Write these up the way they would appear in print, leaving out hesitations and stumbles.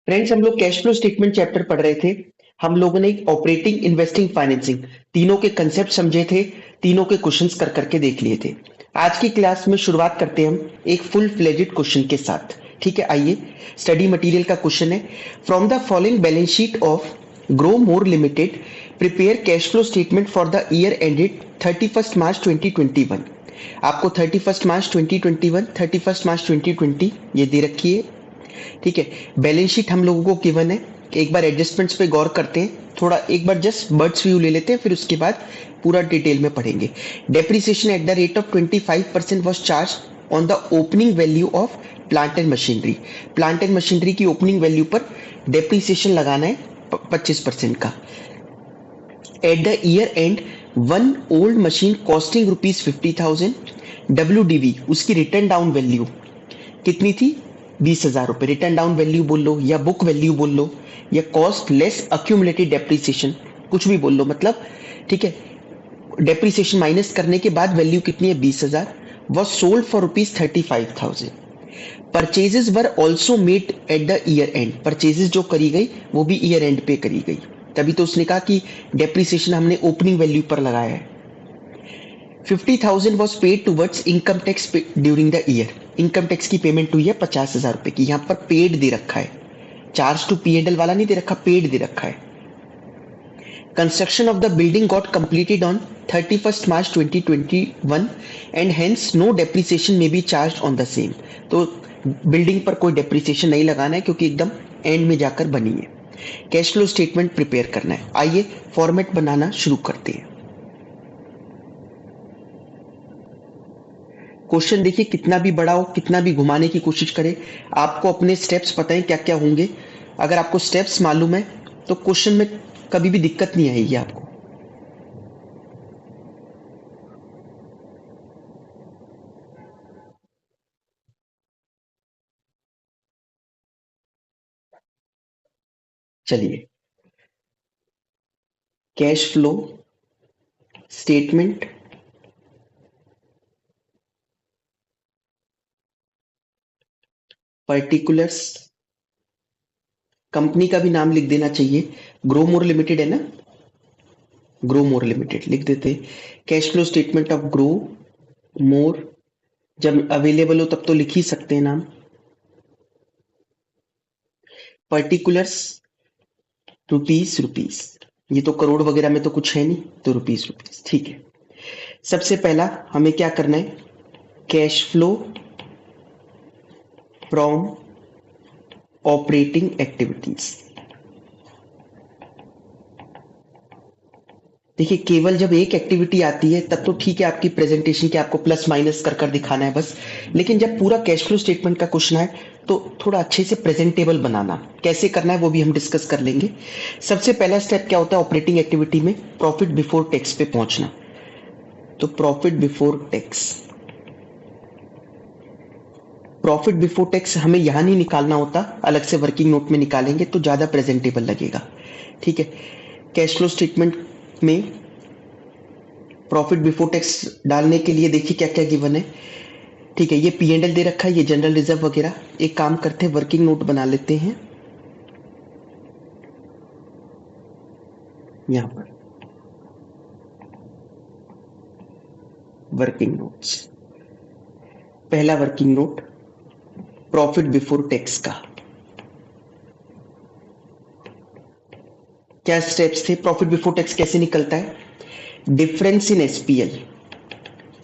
Friends, हम लोग cash flow statement chapter पढ़ रहे थे। हम लोगों ने ऑपरेटिंग, इन्वेस्टिंग, फाइनेंसिंग तीनों के कंसेप्ट समझे थे, तीनों के क्वेश्चंस कर करके देख लिए थे। आज की क्लास में शुरुआत करते हैं हम एक फुल फ्लेजेड क्वेश्चन के साथ। ठीक है, आइए। स्टडी मटेरियल का क्वेश्चन है, from the following balance sheet of grow more limited prepare cash flow statement for the year ended 31 March 2021। आपको 31 मार्च 2021, 31 मार्च 2020 ये दे रखी है। ठीक है, बैलेंस शीट हम लोगों को गिवन है। एक बार एडजस्टमेंट्स पे गौर करते हैं, थोड़ा एक बार जस्ट बर्ड्स व्यू ले लेते हैं, फिर उसके बाद पूरा डिटेल में पढ़ेंगे। Depreciation at the rate of 25% was charge on the opening value of plant and machinery. Plant and machinery की ओपनिंग वैल्यू पर डेप्रिसिएशन लगाना है 25% का। At the year and one old machine costing rupees 50,000 WDV, उसकी return down value कितनी थी? 20,000 रुपए। Return down value बोल लो या बुक वैल्यू बोल लो या कॉस्ट लेस अक्यूमुलेटेड डेप्रिसिएशन, कुछ भी बोल लो, मतलब ठीक है। डेप्रिसिएशन माइनस करने के बाद वैल्यू कितनी है? 20,000। Was sold for rupees 35,000। Purchases were also made at the year and. Purchases जो करी गई वो भी ईयर एंड पे करी गई, तभी तो उसने कहा कि डेप्रिसिएशन हमने ओपनिंग वैल्यू पर लगाया है। 50,000 was paid towards income tax during the year. Income tax की पेमेंट हुई है 50,000 रुपए की। यहाँ पर पेड दे रखा है, चार्ज टू पी एंडल वाला नहीं दे रखा, पेड दे रखा है। Construction of the building got completed on 31 March 2021 and hence no depreciation may be charge on the same. तो बिल्डिंग पर कोई डेप्रिसिएशन नहीं लगाना है क्योंकि एकदम एंड में जाकर बनी है। कैश फ्लो स्टेटमेंट प्रिपेयर करना है। आइए फॉर्मेट बनाना शुरू करते हैं। क्वेश्चन देखिए, कितना भी बड़ा हो, कितना भी घुमाने की कोशिश करे, आपको अपने स्टेप्स पता है क्या क्या होंगे। अगर आपको स्टेप्स मालूम है तो क्वेश्चन में कभी भी दिक्कत नहीं आएगी आपको। चलिए, cash flow statement particulars, company का भी नाम लिख देना चाहिए। ग्रो मोर लिमिटेड है ना, ग्रो मोर लिमिटेड लिख देते। Cash flow statement of grow more, जब अवेलेबल हो तब तो लिख ही सकते हैं नाम। पर्टिकुलर्स रुपीस रुपीस, ये तो करोड़ वगैरह में तो कुछ है नहीं, तो रुपीस रुपीस ठीक है। सबसे पहला हमें क्या करना है? Cash flow from operating activities. देखिए, केवल जब एक एक्टिविटी आती है तब तो ठीक है, आपकी प्रेजेंटेशन के आपको प्लस माइनस कर कर दिखाना है बस। लेकिन जब पूरा कैश फ्लो स्टेटमेंट का क्वेश्चन है तो थोड़ा अच्छे से प्रेजेंटेबल बनाना, कैसे करना है वो भी हम डिस्कस कर लेंगे। सबसे पहला स्टेप क्या होता है ऑपरेटिंग एक्टिविटी में? प्रॉफिट बिफोर टैक्स पे पहुंचना। तो profit before tax, profit before tax हमें यहां नहीं निकालना होता, अलग से वर्किंग नोट में निकालेंगे तो ज्यादा प्रेजेंटेबल लगेगा। ठीक है, कैश फ्लो स्टेटमेंट में प्रॉफिट बिफोर टैक्स डालने के लिए देखिए क्या क्या गिवन है। ठीक है, ये पी एंड एल दे रखा है, ये जनरल रिजर्व वगैरह। एक काम करते हैं, वर्किंग नोट बना लेते हैं यहां पर। वर्किंग नोट्स, पहला working note profit before tax का। क्या स्टेप्स थे? प्रॉफिट बिफोर टैक्स कैसे निकलता है? डिफरेंस इन एसपीएल,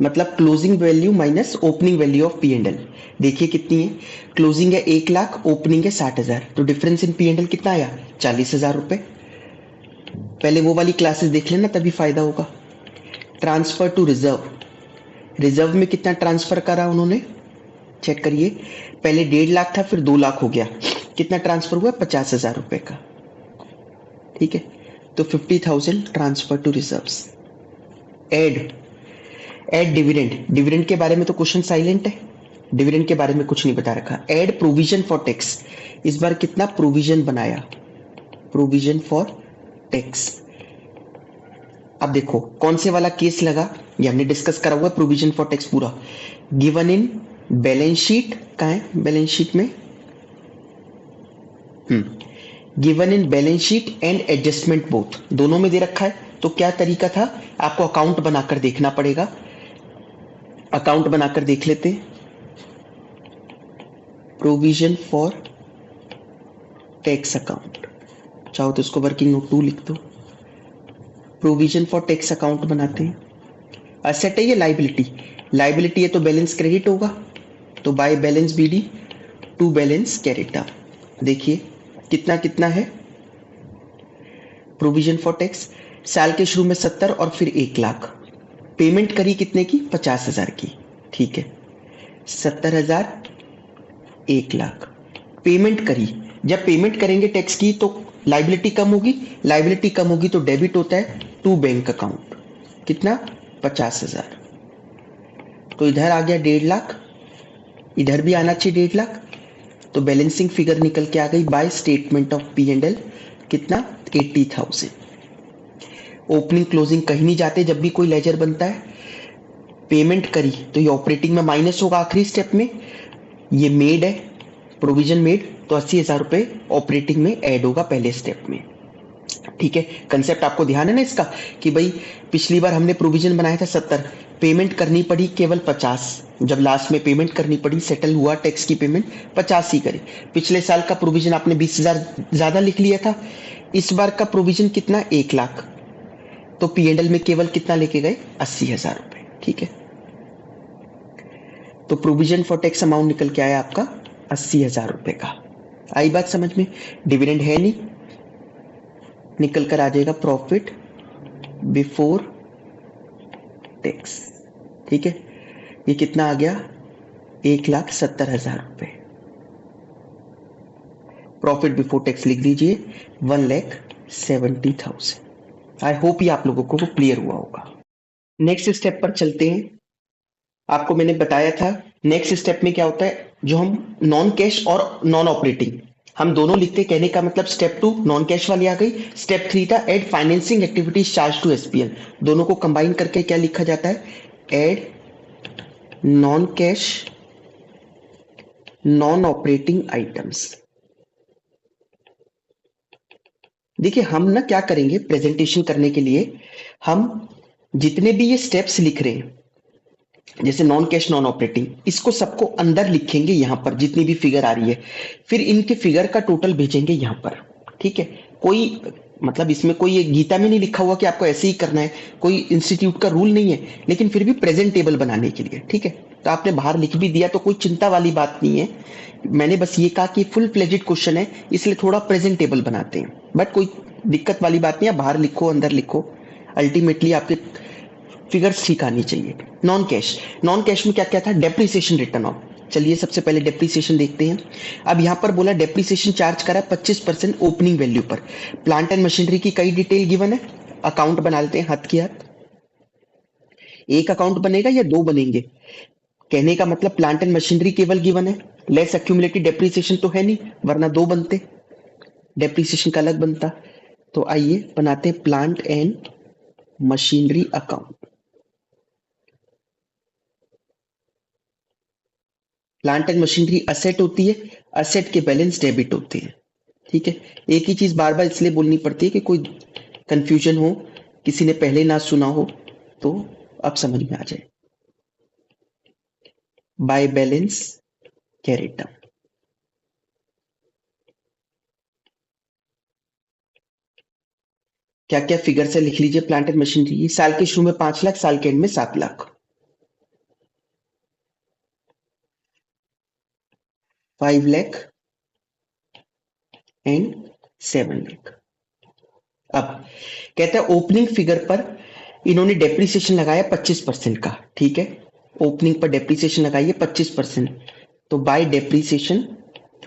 मतलब closing value minus opening value of P and L. देखिए कितनी है, क्लोजिंग है 1 लाख, ओपनिंग है 60,000, तो difference in P and L कितना आया? 40,000 रुपए। पहले वो वाली क्लासेस देख लेना तभी फायदा होगा। ट्रांसफर टू रिजर्व, रिजर्व में कितना ट्रांसफर करा उन्होंने? चेक करिए, पहले 1.5 लाख था, फिर 2 लाख हो गया। कितना ट्रांसफर हुआ? 50,000 रुपए का। ठीक है, तो 50,000 transfer to reserve. Add, add dividend, dividend के बारे में तो क्वेश्चन साइलेंट है, डिविडेंड के बारे में कुछ नहीं बता रखा। एड प्रोविजन फॉर टैक्स, इस बार कितना प्रोविजन बनाया? Provision for tax. अब देखो कौन से वाला केस लगा, ये हमने डिस्कस करा हुआ है प्रोविजन फॉर टैक्स पूरा। गिवन इन बैलेंस शीट, कहाँ है बैलेंस शीट में? Given in balance sheet and adjustment both, दोनों में दे रखा है। तो क्या तरीका था, आपको अकाउंट बनाकर देखना पड़ेगा। अकाउंट बनाकर देख लेते हैं। प्रोविजन फॉर टैक्स अकाउंट, चाहो तो इसको वर्किंग नोट 2 लिख दो। प्रोविजन फॉर टैक्स अकाउंट बनाते हैं। असेट है ये लाइबिलिटी, लाइबिलिटी है तो बैलेंस क्रेडिट होगा, तो by balance BD to balance carried down. देखिए कितना कितना है प्रोविजन फॉर टैक्स, साल के शुरू में 70 और फिर 1 लाख। पेमेंट करी कितने की, 50,000 की। ठीक है, 70,000 1 लाख पेमेंट करी। जब पेमेंट करेंगे टैक्स की तो लाइबिलिटी कम होगी, लाइबिलिटी कम होगी तो डेबिट होता है टू बैंक अकाउंट। कितना, 50,000। तो इधर आ गया 1.5 लाख, इधर भी आना चाहिए 1.5 लाख। तो बैलेंसिंग फिगर निकल के आ गई by statement of P and L, कितना, 80,000। ओपनिंग क्लोजिंग कहीं नहीं जाते जब भी कोई लेजर बनता है। पेमेंट करी तो ये ऑपरेटिंग में माइनस होगा आखिरी स्टेप में। ये मेड है, प्रोविजन मेड, तो 80,000 रुपए ऑपरेटिंग में ऐड होगा पहले स्टेप में। ठीक है, कंसेप्ट आपको ध्यान है ना इसका, कि भाई पिछली बार हमने प्रोविजन बनाया था 70, पेमेंट करनी पड़ी केवल 50। जब लास्ट में पेमेंट करनी पड़ी, सेटल हुआ टैक्स की पेमेंट 50 ही करी। पिछले साल का प्रोविजन आपने 20,000 ज्यादा लिख लिया था, इस बार का प्रोविजन कितना, 1 लाख। तो पीएनएल में केवल कितना लेके गए, 80,000 रुपए। ठीक है, तो प्रोविजन फॉर टैक्स अमाउंट निकल के आया आपका 80,000 रुपए का। आई बात समझ में। डिविडेंड है नहीं, निकल कर आ जाएगा प्रॉफिट बिफोर टैक्स। ठीक है, ये कितना आ गया, 1,70,000 रुपए। प्रॉफिट बिफोर टैक्स लिख दीजिए 1,70,000। आई होप ये आप लोगों को वो क्लियर हुआ होगा। नेक्स्ट स्टेप पर चलते हैं। आपको मैंने बताया था नेक्स्ट स्टेप में क्या होता है, जो हम नॉन कैश और नॉन ऑपरेटिंग हम दोनों लिखते, कहने का मतलब स्टेप 2 नॉन कैश वाली आ गई, स्टेप 3 था add financing activities charge to SPL. दोनों को कंबाइन करके क्या लिखा जाता है, add non cash non operating items. देखिए हम ना क्या करेंगे, प्रेजेंटेशन करने के लिए हम जितने भी ये स्टेप्स लिख रहे हैं, जैसे नॉन कैश नॉन ऑपरेटिंग, इसको सबको अंदर लिखेंगे यहां पर जितनी भी फिगर आ रही है, फिर इनके फिगर का टोटल भेजेंगे यहां पर। ठीक है, कोई मतलब इसमें कोई ये गीता में नहीं लिखा हुआ कि आपको ऐसे ही करना है, कोई इंस्टीट्यूट का रूल नहीं है, लेकिन फिर भी प्रेजेंटेबल बनाने के लिए। ठीक है, तो आपने बाहर लिख भी दिया तो कोई चिंता वाली बात नहीं है। मैंने बस ये कहा कि फुल फ्लेजेड क्वेश्चन है, इसलिए थोड़ा प्रेजेंटेबल बनाते हैं, बट कोई दिक्कत वाली बात नहीं है, बाहर लिखो अंदर लिखो, अल्टीमेटली आपके फिगर्स ठीक आनी चाहिए। नॉन कैश, नॉन कैश में क्या क्या था, डेप्रिसिएशन रिटर्न ऑफ। चलिए सबसे पहले डेप्रिसिएशन देखते हैं। अब यहां पर बोला डेप्रिसिएशन चार्ज करा 25% ओपनिंग वैल्यू पर। प्लांट एंड मशीनरी की कई डिटेल गिवन है, अकाउंट बना लेते हैं हाथ की हाथ। एक अकाउंट बनेगा या 2 बनेंगे, कहने का मतलब प्लांट एंड मशीनरी केवल गिवन है, लेस एक्यूमुलेटेड डेप्रिसिएशन तो है नहीं, वरना 2 बनते, डेप्रिसिएशन का अलग बनता। तो आइए बनाते हैं plant and machinery account. Plant and machinery asset होती है, असेट के बैलेंस डेबिट होते हैं। ठीक है, एक ही चीज बार बार इसलिए बोलनी पड़ती है कि कोई कंफ्यूजन हो, किसी ने पहले ना सुना हो, तो अब समझ में आ जाए। बाय बैलेंस कैरिट डाउन, क्या क्या फिगर से लिख लीजिए। प्लांट एंड मशीनरी साल के शुरू में 5 लाख, साल के एंड में 7 लाख। 5 लाख एंड 7 लाख। अब कहता है ओपनिंग फिगर पर इन्होंने डेप्रिसिएशन लगाया 25% का। ठीक है, ओपनिंग पर डेप्रिसिएशन लगाइए 25%, तो बाय डेप्रिसिएशन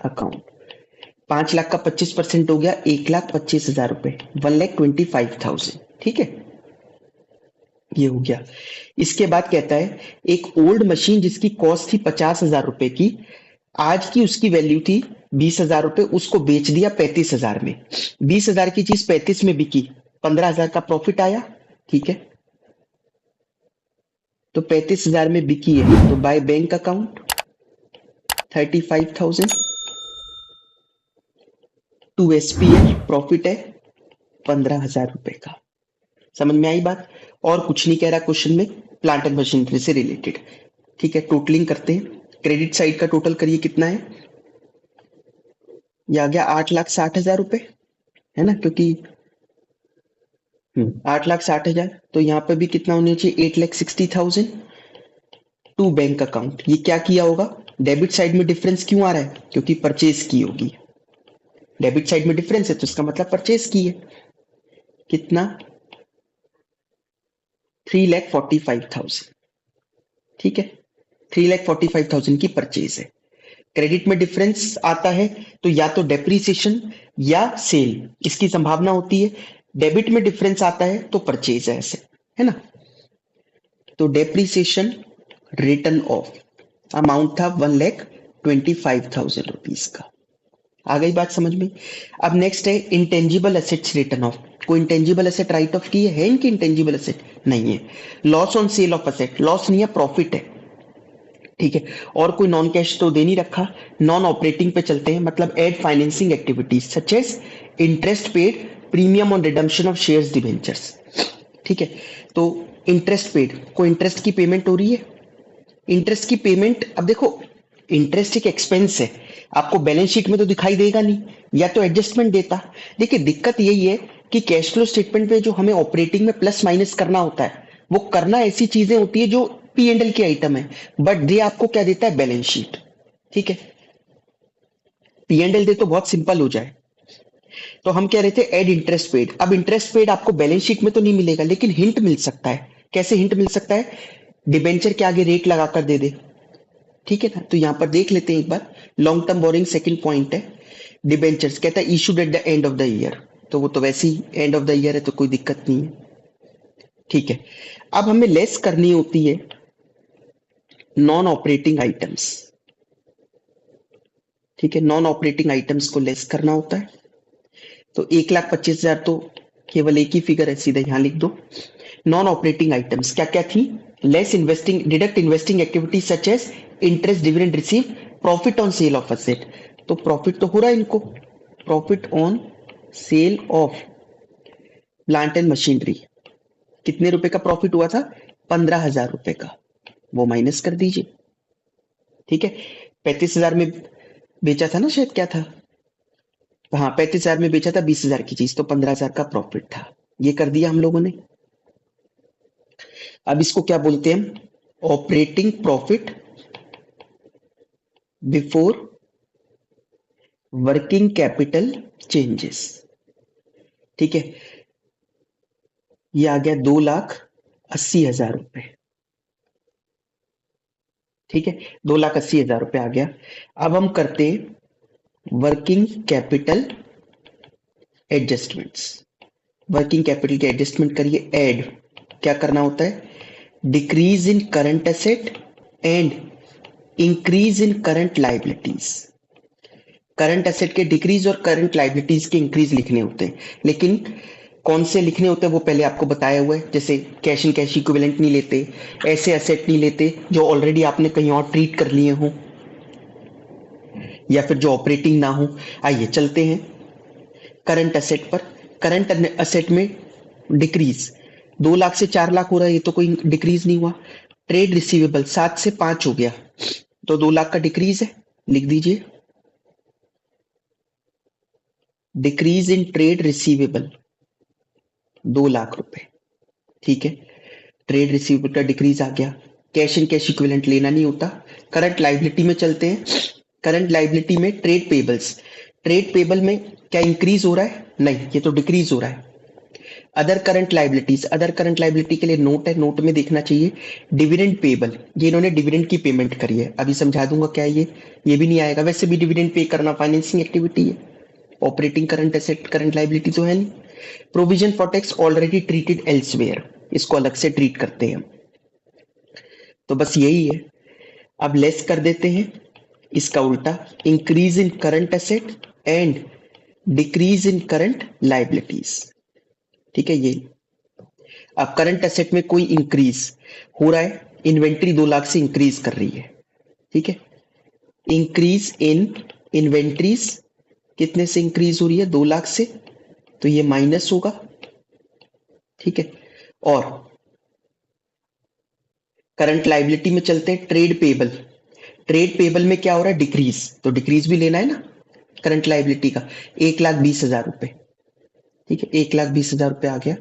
अकाउंट 5 लाख का 25% हो गया 1,25,000 रुपए, 1,25,500। ठीक है, ये हो गया। इसके बाद कहता है एक ओल्ड मशीन जिसकी कॉस्ट थी 50,000 रुपए की, आज की उसकी वैल्यू थी 20,000 रुपए, उसको बेच दिया 35,000 में। 20,000 की चीज 35 में बिकी, 15,000 का प्रॉफिट आया। ठीक है, तो 35,000 में बिकी है, तो by bank account 35,000। To SPL profit है 15,000 रुपए का। समझ में आई बात? और कुछ नहीं कह रहा क्वेश्चन में, प्लांट एंड मशीनरी से रिलेटेड। ठीक है, टोटलिंग करते हैं। क्रेडिट साइड का टोटल करिए कितना है, ये आ गया 8,60,000 रुपए, है ना? क्योंकि 8,60,000, तो यहाँ पे भी कितना होना चाहिए, 8,60,000 टू बैंक अकाउंट। ये क्या किया होगा, डेबिट साइड में डिफरेंस क्यों आ रहा है, क्योंकि परचेज की होगी। डेबिट साइड में डिफरेंस है तो इसका मतलब परचेज की है। कितना, 3,45,000। ठीक है, 3,45,000 की परचेज है। क्रेडिट में डिफरेंस आता है तो या तो डेप्रीसिएशन या सेल, इसकी संभावना होती है। डेबिट में डिफरेंस आता है तो परचेज है, ऐसे, है ना? तो डेप्रीसिएशन रिटर्न ऑफ अमाउंट था 1,25,000 रुपीज का। आ गई बात समझ में? अब नेक्स्ट है इंटेंजिबल एसेट्स रिटर्न ऑफ। कोई इंटेंजिबल एसेट राइट ऑफ की है इनकी? इंटेंजिबल एसेट नहीं है। Loss on sale of asset, loss नहीं है, प्रॉफिट है। ठीक है, और कोई नॉन कैश तो दे नहीं रखा। नॉन ऑपरेटिंग पे चलते हैं, मतलब add financing activities such as interest paid, premium on redemption of shares debentures. ठीक है, तो इंटरेस्ट पेड, कोई इंटरेस्ट की पेमेंट हो रही है। इंटरेस्ट की पेमेंट, अब देखो इंटरेस्ट एक एक्सपेंस है, आपको बैलेंस शीट में तो दिखाई देगा नहीं, या तो एडजस्टमेंट देता। देखिए दिक्कत यही है कि कैश फ्लो स्टेटमेंट में जो हमें ऑपरेटिंग में प्लस माइनस करना होता है, वो करना ऐसी चीजें होती है जो पी एंड एल की आइटम है, बट दे आपको क्या देता है, बैलेंस शीट। ठीक है, पी एंड एल दे तो बहुत सिंपल हो जाए। तो हम कह रहे थे एड इंटरेस्ट पेड। अब इंटरेस्ट पेड आपको बैलेंस शीट में तो नहीं मिलेगा, लेकिन हिंट मिल सकता है। कैसे हिंट मिल सकता है, डिबेंचर के आगे रेट लगाकर दे दे। ठीक है ना, तो यहां पर देख लेते हैं एक बार। Long term borrowing second point है, डिबेंचर्स कहता है issued at the end of the year, तो वो तो वैसे ही एंड ऑफ द ईयर है तो कोई दिक्कत नहीं है। ठीक है, अब हमें लेस करनी होती है नॉन ऑपरेटिंग आइटम्स। ठीक है, नॉन ऑपरेटिंग आइटम्स को लेस करना होता है। तो 1,25,000 तो केवल एक ही फिगर है, सीधा यहां लिख दो। नॉन ऑपरेटिंग आइटम्स क्या क्या थी, less investing, deduct investing activity such as interest, dividend receive, profit on sale of asset. तो प्रॉफिट तो हो रहा है इनको, profit on sale of plant and machinery. कितने रुपए का प्रॉफिट हुआ था, 15,000 रुपए का, वो माइनस कर दीजिए। ठीक है, 35,000 में बेचा था ना शायद, क्या था, हाँ 35,000 में बेचा था 20,000 की चीज, तो 15,000 का प्रॉफिट था। ये कर दिया हम लोगों ने। अब इसको क्या बोलते हैं, operating profit before working capital changes. ठीक है, ये आ गया 2,80,000 रुपए। ठीक है, 2,80,000 रुपए आ गया। अब हम करते हैं working capital adjustments. Working capital के एडजस्टमेंट करिए, ऐड क्या करना होता है, decrease in current asset and increase in current liabilities. Current asset के डिक्रीज और करंट लाइबिलिटीज के इंक्रीज लिखने होते हैं, लेकिन कौन से लिखने होते हैं वो पहले आपको बताया हुआ है। जैसे कैश इन कैश इक्विवेलेंट नहीं लेते, ऐसे एसेट नहीं लेते जो ऑलरेडी आपने कहीं और ट्रीट कर लिए हों, या फिर जो ऑपरेटिंग ना हो। आइए चलते हैं करंट एसेट पर। करंट एसेट में डिक्रीज 2 लाख से 4 लाख हो रहा है, ये तो कोई डिक्रीज नहीं हुआ। ट्रेड रिसीवेबल 7 से 5 हो गया, तो 2 लाख का डिक्रीज है, लिख दीजिए decrease in trade receivable 2 lakh रुपए। ठीक है, ट्रेड रिसीवेबल का डिक्रीज आ गया। कैश इन कैश इक्विवेलेंट लेना नहीं होता। करंट लाइबिलिटी में चलते हैं। करंट लाइबिलिटी में ट्रेड पेबल्स, ट्रेड पेबल में क्या इंक्रीज हो रहा है, नहीं, ये तो डिक्रीज हो रहा है। Other current liabilities, other current liability के लिए नोट है, नोट में देखना चाहिए डिविडेंड पेबल, ये इन्होंने डिविडेंड की पेमेंट करी है, अभी समझा दूंगा क्या है ये भी नहीं आएगा। वैसे भी डिविडेंड पे करना फाइनेंसिंग एक्टिविटी है, operating current asset current liability तो है नहीं। Provision for tax already treated elsewhere, इसको अलग से ट्रीट करते हैं, तो बस यही है। अब लेस कर देते हैं इसका उल्टा, increase in current asset and decrease in current liabilities. ठीक है, ये अब करंट एसेट में कोई इंक्रीज हो रहा है, इन्वेंट्री 2 लाख से इंक्रीज कर रही है। ठीक है, इंक्रीज इन इन्वेंट्रीज कितने से इंक्रीज हो रही है? 2 लाख से, तो ये माइनस होगा। ठीक है, और करंट लाइबिलिटी में चलते हैं, ट्रेड पेबल। ट्रेड पेबल में क्या हो रहा है? डिक्रीज, तो डिक्रीज भी लेना है ना करंट लाइबिलिटी का। 1,20,000 रुपए। ठीक है, 1,20,000 रुपए आ गया।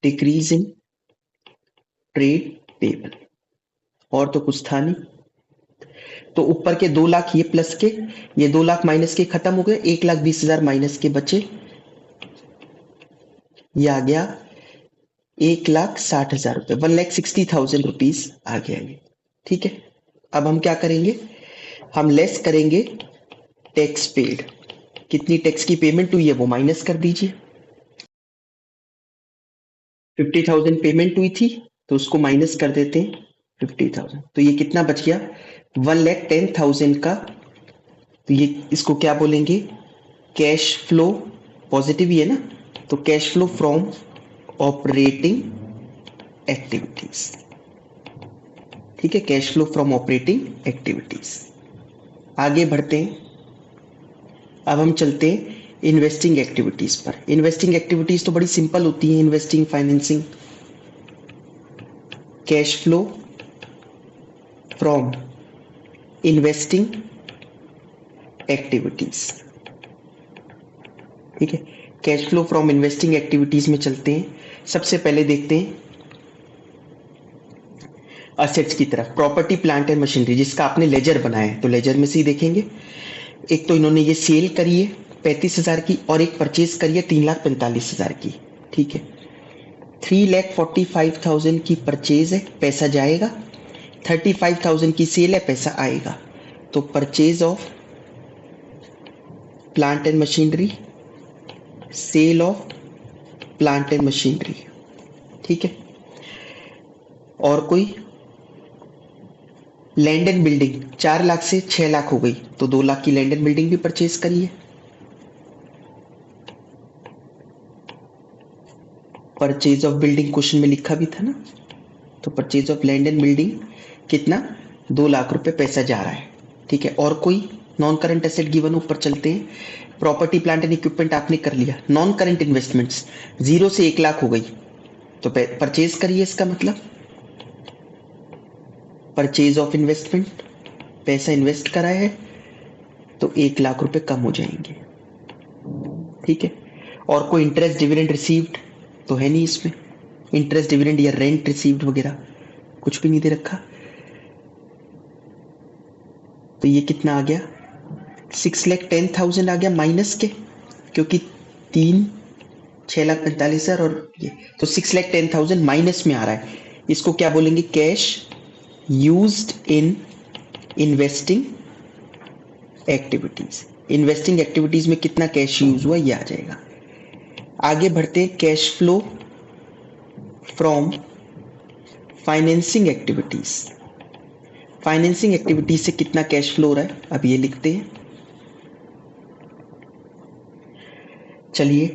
डिक्रीज इन ट्रेड पेबल, और तो कुछ था नहीं। तो ऊपर के 2 लाख ये प्लस के, ये 2 लाख माइनस के खत्म हो गए, 1,20,000 माइनस के बचे, ये आ गया 1,60,000 रुपए, 1,60,000 रुपीज आ गया ये। ठीक है, अब हम क्या करेंगे? हम लेस करेंगे टैक्स पेड। कितनी टैक्स की पेमेंट हुई है वो माइनस कर दीजिए। 50,000 पेमेंट हुई थी, तो उसको माइनस कर देते हैं 50,000, तो ये कितना बच गया? 1,10,000 का। तो ये इसको क्या बोलेंगे? Cash flow. पॉजिटिव ही है ना, तो cash flow from operating activities. ठीक है, cash flow from operating activities. आगे बढ़ते हैं, अब हम चलते हैं इन्वेस्टिंग एक्टिविटीज पर। इन्वेस्टिंग एक्टिविटीज तो बड़ी सिंपल होती है, investing, financing. Cash flow from investing activities. ठीक है, cash flow from investing activities में चलते हैं। सबसे पहले देखते हैं असेट्स की तरफ। प्रॉपर्टी, प्लांट एंड मशीनरी, जिसका आपने लेजर बनाया है, तो लेजर में से ही देखेंगे। एक तो इन्होंने ये सेल करी है 35,000 की, और एक परचेज करी है 3,45,000 की। ठीक है, 3,45,000 की परचेज है, पैसा जाएगा। 35,000 की सेल है, पैसा आएगा। तो purchase of plant and machinery, sale of plant and machinery. ठीक है, और कोई? लैंड एंड बिल्डिंग, 4 लाख से 6 लाख हो गई, तो 2 लाख की लैंड एंड बिल्डिंग भी परचेज करी है। परचेज ऑफ बिल्डिंग क्वेश्चन में लिखा भी था ना, तो purchase of land and building कितना? 2 लाख रुपए पैसा जा रहा है। ठीक है, और कोई नॉन करंट एसेट गिवन? ऊपर चलते हैं। प्रॉपर्टी, प्लांट एंड इक्विपमेंट आपने कर लिया। नॉन करंट इन्वेस्टमेंट्स 0 से 1 लाख हो गई, तो परचेज करिए, इसका मतलब परचेज ऑफ इन्वेस्टमेंट, पैसा इन्वेस्ट करा है, तो 1 लाख रुपए कम हो जाएंगे। ठीक है, और कोई इंटरेस्ट, डिविडेंड रिसीव्ड तो है नहीं इसमें। इंटरेस्ट, डिविडेंड या रेंट रिसीव्ड वगैरह कुछ भी नहीं दे रखा, तो ये कितना आ गया? 6,10,000 आ गया माइनस के, क्योंकि 6,45,000 और ये, तो 6,10,000 माइनस में आ रहा है। इसको क्या बोलेंगे? Cash used in investing activities. Investing activities में कितना कैश यूज हुआ, ये आ जाएगा। आगे बढ़ते हैं, cash flow from financing activities. Financing activities से कितना कैश फ्लो हो रहा है, अब ये लिखते हैं। चलिए,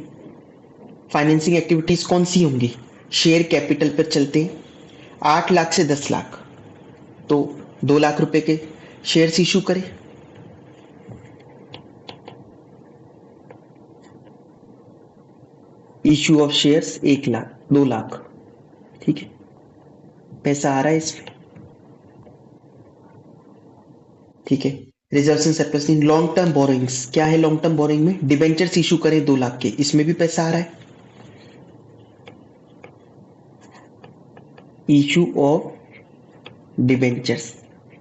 फाइनेंसिंग एक्टिविटीज कौन सी होंगी? शेयर कैपिटल पर चलते हैं। 8 लाख से 10 लाख, तो 2 लाख रुपए के शेयर्स इशू करें। Issue of shares 1 lakh, 2 lakh. ठीक है, पैसा आ रहा है इसमें। ठीक है, reserve and surplus in long term borrowings. क्या है लॉन्ग टर्म बोरोइंग में? डिबेंचर्स इशू करें 2 लाख के, इसमें भी पैसा आ रहा है। इशू ऑफ डिबेंचर्स,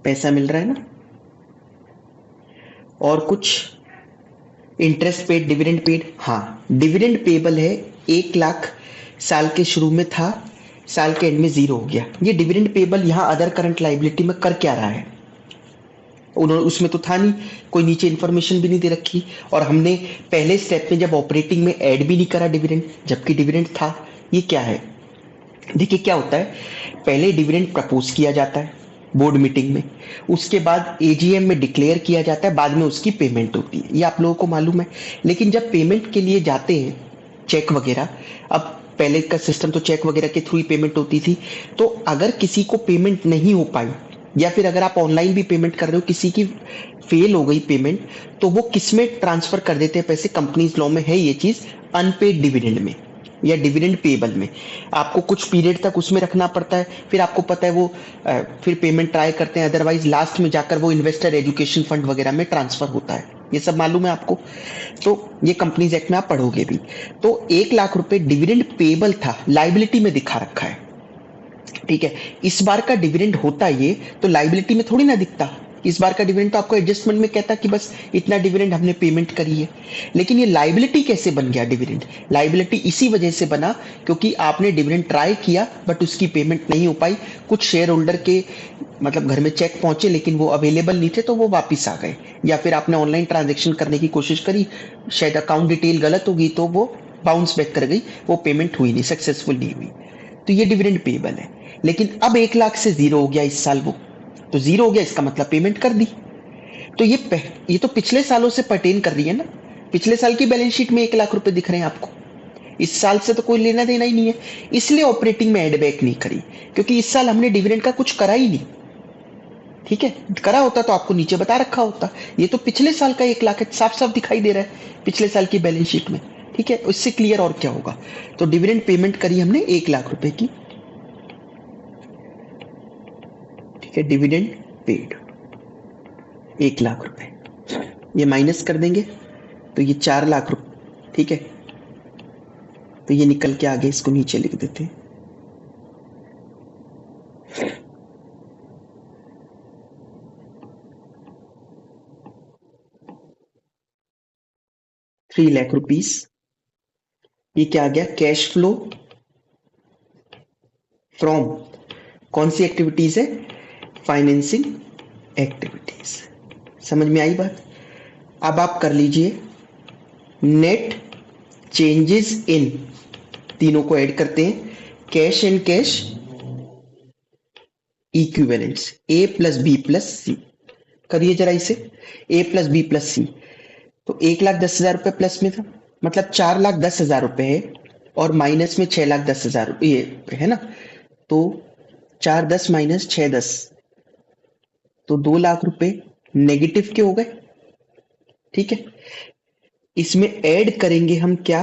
पैसा मिल रहा है ना। और कुछ? Interest paid, dividend paid. हाँ, डिविडेंड पेबल है 1 लाख, साल के शुरू में था, साल के एंड में 0 हो गया। ये डिविडेंड पेबल यहाँ अदर करंट लाइबिलिटी में कर क्या रहा है? उन्होंने, उसमें तो था नहीं, कोई नीचे इन्फॉर्मेशन भी नहीं दे रखी, और हमने पहले स्टेप में जब ऑपरेटिंग में ऐड भी नहीं करा डिविडेंड, जबकि डिविडेंड था। ये क्या है? देखिए क्या होता है, पहले डिविडेंड प्रपोज किया जाता है बोर्ड मीटिंग में, उसके बाद एजीएम में डिक्लेयर किया जाता है, बाद में उसकी पेमेंट होती है, ये आप लोगों को मालूम है। लेकिन जब पेमेंट के लिए जाते हैं, चेक वगैरह, अब पहले का सिस्टम तो चेक वगैरह के थ्रू ही पेमेंट होती थी, तो अगर किसी को पेमेंट नहीं हो पाई, या फिर अगर आप ऑनलाइन भी पेमेंट कर रहे हो, किसी की फेल हो गई पेमेंट, तो वो किस में ट्रांसफर कर देते हैं पैसे, कंपनीज लॉ में है ये चीज, अनपेड डिविडेंड में या डिविडेंड पेबल में। आपको कुछ पीरियड तक उसमें रखना पड़ता है, फिर आपको पता है वो फिर पेमेंट ट्राई करते हैं, अदरवाइज लास्ट में जाकर वो इन्वेस्टर एजुकेशन फंड वगैरह में ट्रांसफर होता है। ये सब मालूम है आपको, तो ये कंपनीज एक्ट में आप पढ़ोगे भी। तो 1 लाख रुपए डिविडेंड पेबल था, लाइबिलिटी में दिखा रखा है, ठीक है। इस बार का डिविडेंड होता ये तो लाइबिलिटी में थोड़ी ना दिखता। इस बार का डिविडेंड तो आपको एडजस्टमेंट में कहता कि बस इतना डिविडेंड हमने पेमेंट करी है। लेकिन ये लाइबिलिटी कैसे बन गया डिविडेंड? लाइबिलिटी इसी वजह से बना क्योंकि आपने डिविडेंड ट्राई किया बट उसकी पेमेंट नहीं हो पाई। कुछ शेयर होल्डर के मतलब घर में चेक पहुंचे लेकिन वो अवेलेबल नहीं थे तो वो वापिस आ गए, या फिर आपने ऑनलाइन ट्रांजेक्शन करने की कोशिश करी, शायद अकाउंट डिटेल गलत होगी तो वो बाउंस बैक कर गई, वो पेमेंट हुई नहीं, सक्सेसफुल नहीं हुई। तो ये डिविडेंड पेबल है। लेकिन अब 1 लाख से जीरो हो गया इस साल, वो तो जीरो हो गया, इसका मतलब पेमेंट कर दी। तो ये तो पिछले सालों से पर्टेन कर रही है ना। पिछले साल की बैलेंस शीट में 1 लाख रुपए दिख रहे हैं आपको, इस साल से तो कोई लेना देना ही नहीं है, इसलिए ऑपरेटिंग में एड बैक नहीं करी, क्योंकि इस साल हमने डिविडेंड का कुछ करा ही नहीं। ठीक है, करा होता तो आपको नीचे बता रखा होता। ये तो पिछले साल का 1 लाख है, साफ साफ दिखाई दे रहा है पिछले साल की बैलेंस शीट में। ठीक है, इससे क्लियर और क्या होगा। तो डिविडेंड पेमेंट करी हमने 1 लाख रुपए की, ठीक है, डिविडेंड पेड 1 लाख रुपए, ये माइनस कर देंगे तो ये 4 लाख रुपए, ठीक है। तो ये निकल के आगे इसको नीचे लिख देते हैं, ₹3 लाख। ये क्या आ गया, कैश फ्लो फ्रॉम कौन सी एक्टिविटीज है, फाइनेंसिंग एक्टिविटीज। समझ में आई बात। अब आप कर लीजिए नेट चेंजेस इन, तीनों को ऐड करते हैं, cash and cash equivalents, A plus B plus C. करिए जरा इसे, A plus B plus C. तो 1,10,000 रुपए प्लस में था, मतलब 4,10,000 रुपए है, और माइनस में 6,10,000 ये है ना। तो 4,10 माइनस 6,10, तो 2 लाख रुपए नेगेटिव के हो गए। ठीक है, इसमें ऐड करेंगे हम क्या,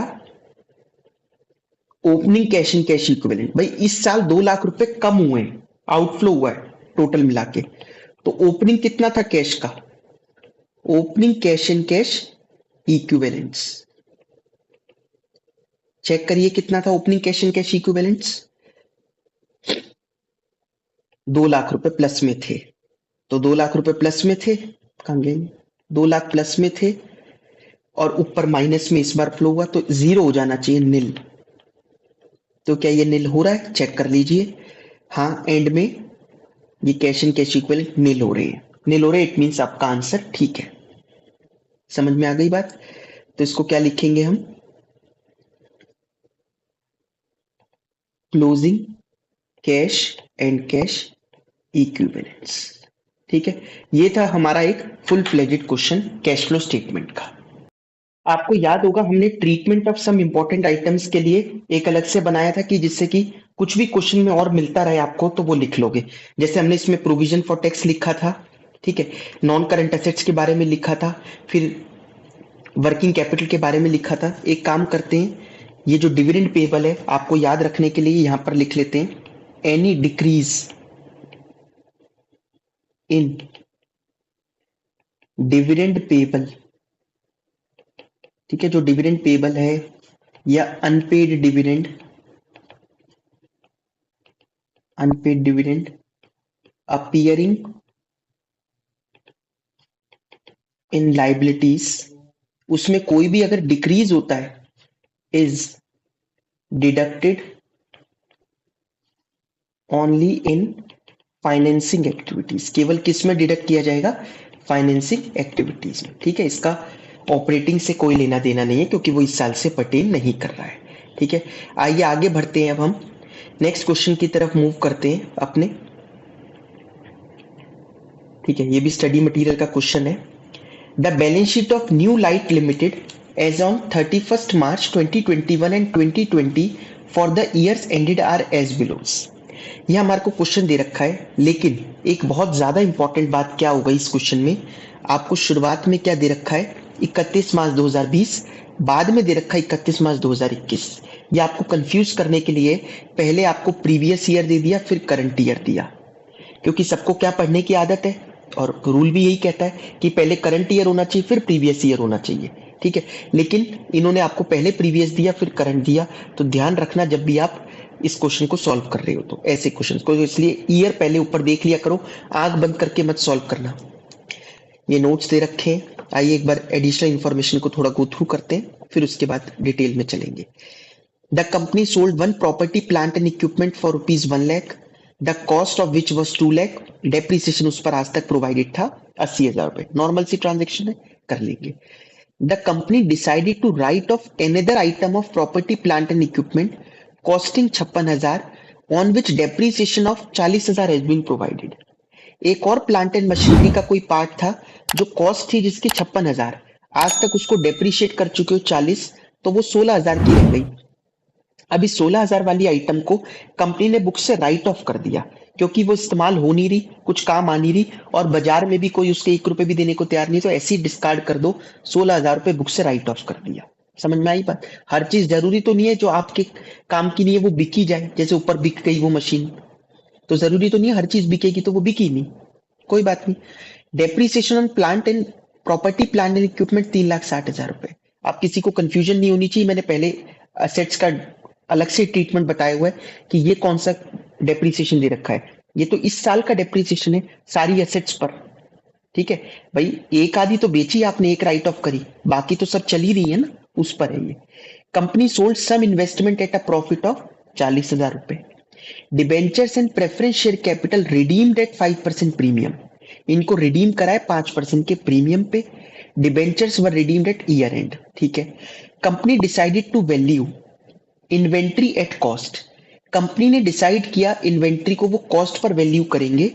opening cash and cash equivalent. भाई इस साल 2 लाख रुपए कम हुए, आउटफ्लो हुआ है टोटल मिला के। तो ओपनिंग कितना था कैश का, opening cash and cash equivalents, check करिए कितना था opening cash and cash equivalents, 2 lakh रुपए प्लस में थे। तो 2 लाख रुपए प्लस में थे, कहां गए, 2 लाख प्लस में थे, और ऊपर माइनस में इस बार फ्लो हुआ तो जीरो हो जाना चाहिए, नील। तो क्या ये नील हो रहा है, चेक कर लीजिए। हाँ, एंड में ये कैश एंड कैश इक्विवेलेंट नील हो रहे हैं, नील हो रहे, इट मीन्स आपका आंसर ठीक है। समझ में आ गई बात। तो इसको क्या लिखेंगे हम, closing cash and cash equivalents. ठीक है, ये था हमारा एक full fledged question cash flow statement का। आपको याद होगा हमने treatment of some important items के लिए एक अलग से बनाया था कि जिससे कि कुछ भी क्वेश्चन में और मिलता रहे आपको तो वो लिख लोगे। जैसे हमने इसमें प्रोविजन फॉर टैक्स लिखा था, ठीक है, नॉन करंट एसेट्स के बारे में लिखा था, फिर वर्किंग कैपिटल के बारे में लिखा था। एक काम करते हैं, ये जो डिविडेंड पेबल है आपको याद रखने के लिए यहां पर लिख लेते हैं, any decrease in dividend payable. ठीक है, जो डिविडेंड पेबल है या unpaid dividend, unpaid dividend appearing in liabilities, उसमें कोई भी अगर डिक्रीज होता है is deducted only in financing activities. केवल किस में डिडक्ट किया जाएगा, फाइनेंसिंग एक्टिविटीज में। ठीक है, इसका ऑपरेटिंग से कोई लेना देना नहीं है क्योंकि वो इस साल से पर्टेन नहीं कर रहा है। ठीक है, आइए आगे बढ़ते हैं। अब हम नेक्स्ट क्वेश्चन की तरफ मूव करते हैं अपने। ठीक है, ये भी स्टडी मटेरियल का क्वेश्चन है। The balance sheet of New Light Limited as on 31st March 2021 and 2020 for the years ended are as belows. ये हमारे को क्वेश्चन दे रखा है, लेकिन एक बहुत ज्यादा इंपॉर्टेंट बात क्या होगा इस क्वेश्चन में, आपको शुरुआत में क्या दे रखा है 31 मार्च 2020, बाद में दे रखा है 31 मार्च 2021। ये आपको कंफ्यूज करने के लिए पहले आपको प्रीवियस ईयर दे दिया फिर करंट ईयर दिया, क्योंकि सबको क्या पढ़ने की आदत है और रूल भी यही कहता है कि पहले करंट ईयर होना चाहिए फिर प्रीवियस ईयर होना चाहिए, ठीक है। लेकिन इन्होंने आपको पहले प्रीवियस दिया फिर करंट दिया, तो ध्यान रखना जब भी आप इस क्वेश्चन को सॉल्व कर रहे हो तो ऐसे क्वेश्चन को, इसलिए ईयर पहले ऊपर देख लिया करो, आंख बंद करके मत सॉल्व करना। ये नोट्स दे रखे हैं, आइए एक बार एडिशनल इंफॉर्मेशन को थोड़ा गो थ्रू करते हैं, फिर उसके बाद डिटेल में चलेंगे। The company sold one property plant and equipment for ₹1 lakh, the cost of which was 2 lakh, depreciation उस पर आज तक प्रोवाइडेड था 80,000 रुपए। नॉर्मल सी ट्रांजेक्शन है, कर लेंगे। The company decided to write off another item of property plant and equipment costing 56,000 on which depreciation of 40,000 has been provided. एक और प्लांट एंड मशीनरी का कोई पार्ट था जो कॉस्ट थी जिसकी 56,000, आज तक उसको डेप्रिशिएट कर चुके हो 40, तो वो 16,000 की रह गई। अभी 16,000 वाली आइटम को कंपनी ने बुक से राइट ऑफ कर दिया, क्योंकि वो इस्तेमाल हो नहीं रही, कुछ काम आ नहीं रही, और बाजार में भी कोई उसके 1 रुपए भी देने को तैयार नहीं, तो ऐसे ही डिस्कार्ड कर दो। 16,000 रुपए बुक से राइट ऑफ कर दिया। समझ में आई बात? हर चीज जरूरी तो नहीं है जो आपके काम की नहीं है वो बिकी जाए, जैसे ऊपर बिक गई वो मशीन, तो जरूरी तो नहीं है हर चीज बिकेगी तो वो बिकी नहीं, कोई बात नहीं। Depreciation on plant and property plant and equipment 3,60,000 रुपए। आप किसी को कंफ्यूजन नहीं होनी चाहिए, मैंने पहले असेट्स का अलग से ट्रीटमेंट बताया हुआ है कि ये कौन सा डेप्रिसिएशन दे रखा है। ये तो इस साल का डेप्रिसिएशन है सारी एसेट्स पर, ठीक है भाई। एक आधी तो बेची आपने, एक राइट ऑफ करी, बाकी तो सब चली रही है ना, उस पर है ये। Company sold some investment at a profit of 40,000 रुपए। Debentures and preference share capital redeemed at 5% premium. इनको रिडीम करा है 5% के प्रीमियम पे। Debentures were redeemed at year end, ठीक है। Company decided to value inventory at cost. Company ने decide किया इन्वेंट्री को वो कॉस्ट पर वैल्यू करेंगे,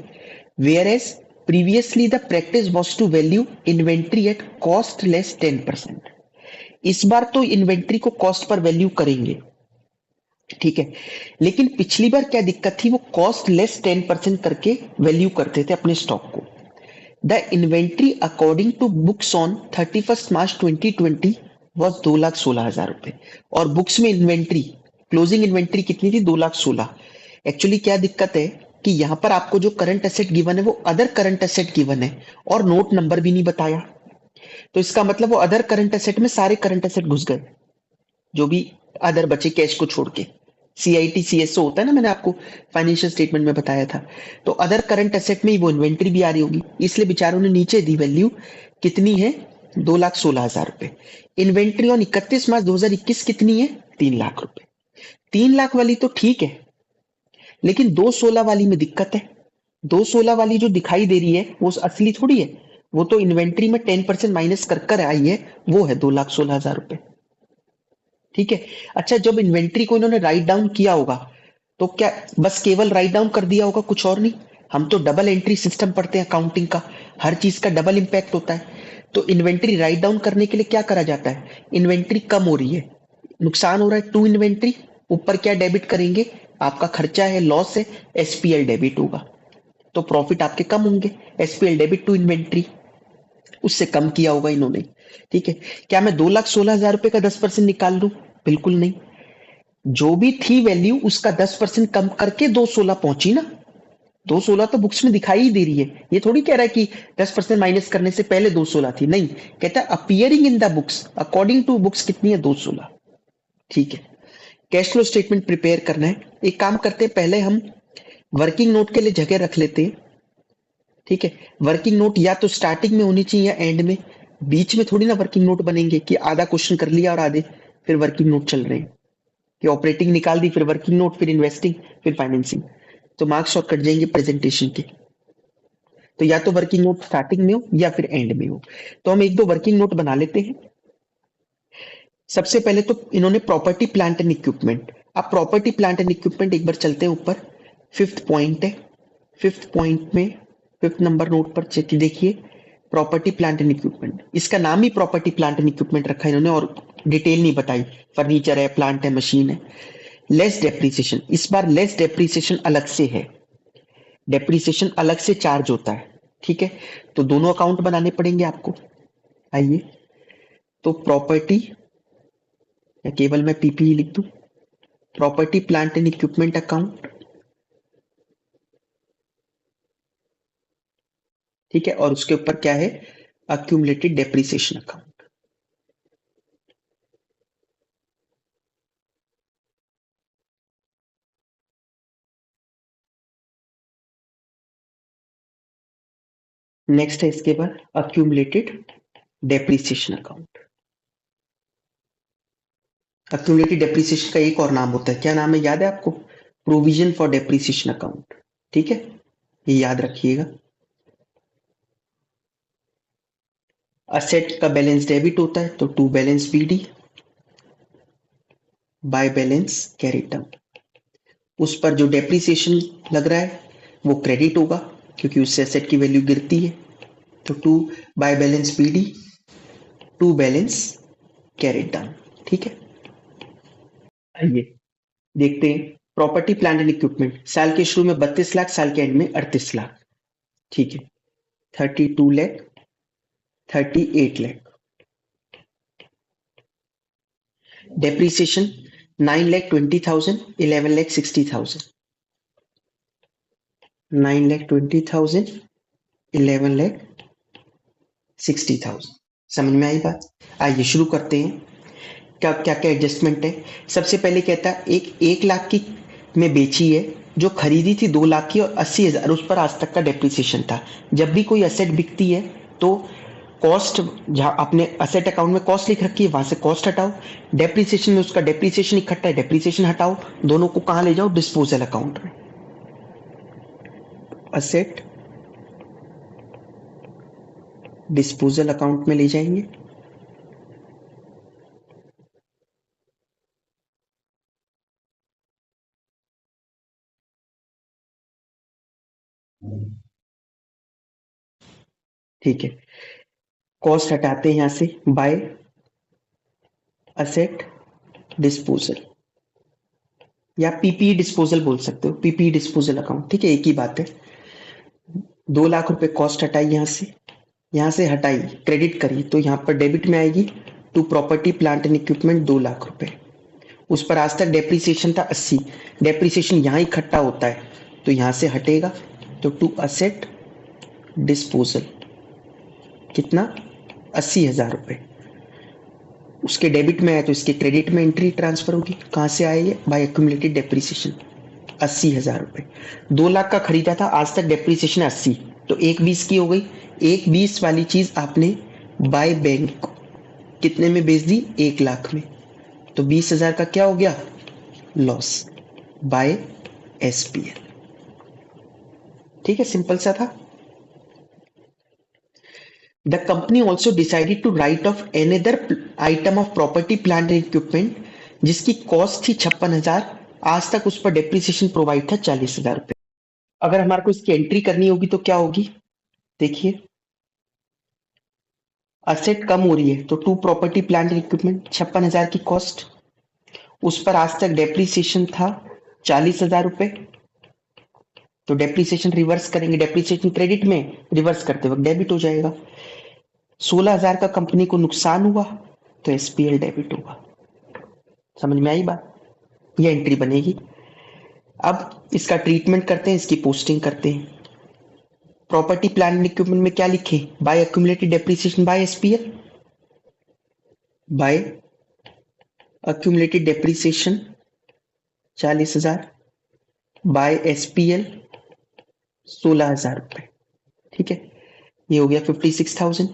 whereas previously the practice was to value inventory at cost less 10%। इस बार तो इन्वेंट्री को कॉस्ट पर वैल्यू करेंगे, ठीक है, लेकिन पिछली बार क्या दिक्कत थी, वो कॉस्ट लेस 10% करके वैल्यू करते थे अपने स्टॉक को। The inventory according to books on 31 March 2020 was 2,16,000 रुपए, और बुक्स में इन्वेंट्री क्लोजिंग इन्वेंट्री कितनी थी 2,16,000। एक्चुअली क्या दिक्कत है कि यहां पर आपको जो करंट एसेट गिवन है वो अदर करंट एसेट गिवन है और नोट नंबर भी नहीं बताया, तो इसका मतलब वो अदर करंट एसेट में सारे करंट एसेट घुस गए जो भी अदर बचे कैश को छोड़ के। CIT CSO होता है ना, मैंने आपको फाइनेंशियल स्टेटमेंट में बताया था, तो अदर करंट एसेट में ही वो इन्वेंट्री भी आ रही होगी, इसलिए बेचारों ने नीचे दी वैल्यू कितनी है 2,16,000 रुपए। इन्वेंट्री ऑन 31 मार्च 2021 कितनी है 3 लाख रुपए। 3 लाख वाली तो ठीक है, लेकिन 216 वाली में दिक्कत है। 216 वाली जो दिखाई दे रही है वो असली थोड़ी है, वो तो इन्वेंट्री में 10% माइनस कर कर आई है, वो है 2,16,000 रुपए, ठीक है। अच्छा, जब इन्वेंट्री को इन्होंने राइट डाउन किया होगा तो क्या बस केवल राइट डाउन कर दिया होगा, कुछ और नहीं? हम तो डबल एंट्री सिस्टम पढ़ते हैं अकाउंटिंग का, हर चीज का डबल इंपैक्ट होता है। तो इन्वेंट्री राइट डाउन करने के लिए क्या करा जाता है, इन्वेंट्री कम हो रही है, नुकसान हो रहा है टू इन्वेंट्री, ऊपर क्या डेबिट करेंगे, आपका खर्चा है, लॉस है, SPL डेबिट होगा, तो प्रॉफिट आपके कम होंगे। SPL डेबिट टू इन्वेंट्री, उससे कम किया होगा इन्होंने, ठीक है। क्या मैं 2,16,000 रुपए का 10% निकाल लूं? बिल्कुल नहीं, जो भी थी वैल्यू उसका 10% कम करके 216 पहुंची ना। 216 तो बुक्स में दिखाई ही दे रही है, ये थोड़ी कह रहा है कि 10% माइनस करने से पहले 216 थी, नहीं, कहता है appearing in the books according to books कितनी है 216, ठीक है। कैश फ्लो स्टेटमेंट प्रिपेयर करना है, एक काम करते हैं, पहले हम वर्किंग नोट के लिए जगह रख लेते हैं, ठीक है। वर्किंग नोट या तो स्टार्टिंग में होनी चाहिए या एंड में, बीच में थोड़ी ना वर्किंग नोट बनेंगे कि आधा क्वेश्चन कर लिया और आधे फिर वर्किंग नोट चल रहे हैं, कि ऑपरेटिंग निकाल दी फिर वर्किंग नोट फिर इन्वेस्टिंग फिर फाइनेंसिंग, तो मार्क्स शॉर्ट कट जाएंगे प्रेजेंटेशन के। तो या तो वर्किंग नोट स्टार्टिंग में हो या फिर एंड में हो, तो हम एक दो वर्किंग नोट बना लेते हैं। सबसे पहले तो इन्होंने प्रॉपर्टी प्लांट एंड इक्विपमेंट, अब प्रॉपर्टी प्लांट एंड इक्विपमेंट एक बार चलते हैं ऊपर, 5th पॉइंट है, 5th पॉइंट में 5th नंबर नोट पर चेक देखिए, प्रॉपर्टी प्लांट एंड इक्विपमेंट, इसका नाम ही प्रॉपर्टी प्लांट एंड इक्विपमेंट रखा है इन्होंने और डिटेल नहीं बताई, फर्नीचर है, प्लांट है, मशीन है। लेस डेप्रीसिएशन, इस बार लेस डेप्रीसिएशन अलग से है, डेप्रीसिएशन अलग से चार्ज होता है, ठीक है। तो दोनों अकाउंट बनाने पड़ेंगे आपको। आइए, तो प्रॉपर्टी, या केवल मैं पीपीई लिख दूं, property plant and equipment account, ठीक है। और उसके ऊपर क्या है, अक्यूमुलेटेड डेप्रीसिएशन अकाउंट। नेक्स्ट है इसके बाद accumulated depreciation account. Accumulated depreciation का एक और नाम होता है, क्या नाम है याद है आपको, प्रोविजन फॉर डेप्रीसिएशन अकाउंट, ठीक है, ये याद रखिएगा। असेट का बैलेंस डेबिट होता है तो to balance BD by balance carry down, उस पर जो डेप्रीसिएशन लग रहा है वो क्रेडिट होगा क्योंकि उससे एसेट की वैल्यू गिरती है, तो to by balance BD to balance carry down, ठीक है। आइए देखते हैं प्रॉपर्टी प्लांट एंड इक्विपमेंट, साल के शुरू में 32 लाख, साल के एंड में 38 लाख, ठीक है। 32 लाख, 38 लाख। डेप्रीसिएशन 9,20,000, 11,60,000, 9,20,000, 11,60,000। समझ में आई बात? आइए शुरू करते हैं, क्या क्या क्या एडजस्टमेंट है। सबसे पहले कहता है एक लाख की में बेची है, जो खरीदी थी 2 लाख की और 80,000 उस पर आज तक का डेप्रीसिएशन था। जब भी कोई असेट बिकती है तो कॉस्ट, जहां आपने असेट अकाउंट में कॉस्ट लिख रखी है वहां से कॉस्ट हटाओ, डेप्रीसिएशन में उसका डेप्रीसिएशन इकट्ठा है, डेप्रीसिएशन हटाओ, दोनों को कहां ले जाओ, डिस्पोजल अकाउंट में। असेट डिस्पोजल अकाउंट में ले जाएंगे। ठीक है, कॉस्ट हटाते हैं यहां से, बाय असेट डिस्पोजल, या पीपी डिस्पोजल बोल सकते हो, पीपी डिस्पोजल अकाउंट, ठीक है, एक ही बात है। 2 लाख रुपए कॉस्ट हटाई यहां से हटाई, क्रेडिट करी, तो यहां पर डेबिट में आएगी to property plant and equipment 2 lakh रुपए, उस पर आज तक डेप्रीसिएशन था 80, डेप्रीसिएशन यहां इकट्ठा होता है तो यहां से हटेगा, तो टू असेट डिस्पोजल कितना, 80,000 रुपए, उसके डेबिट में आया तो इसके क्रेडिट में एंट्री ट्रांसफर होगी, कहां से आए ये, बाय एक्यूमुलेटेड डेप्रीसिएशन 80,000 रुपए। 2 लाख का खरीदा था, आज तक डेप्रीसिएशन 80, तो 1,20 की हो गई, 1,20 वाली चीज आपने बाय बैंक कितने में बेच दी, 1 लाख में, तो 20,000 का क्या हो गया, लॉस बाय एसपीएल, ठीक है, सिंपल सा था। The company also decided to write off another item of property, plant and equipment जिसकी कॉस्ट थी 56,000, आज तक उस पर डेप्रीसिएशन प्रोवाइड था 40,000 रुपए। अगर हमारे को इसकी एंट्री करनी होगी तो क्या होगी, देखिए, असेट कम हो रही है तो to property plant and equipment 56,000 की कॉस्ट, उस पर आज तक डेप्रीसिएशन था 40,000 रुपए, तो डेप्रीसिएशन रिवर्स करेंगे, डेप्रीसिएशन क्रेडिट में, रिवर्स करते वक्त डेबिट हो जाएगा। 16,000 का कंपनी को नुकसान हुआ तो एसपीएल डेबिट होगा। समझ में आई बात, ये एंट्री बनेगी। अब इसका ट्रीटमेंट करते हैं, इसकी पोस्टिंग करते हैं। प्रॉपर्टी प्लांट एंड इक्विपमेंट में क्या लिखे, by accumulated depreciation by SPL, by accumulated depreciation 40,000 by SPL 16,000 रुपए, ठीक है, ये हो गया 56,000।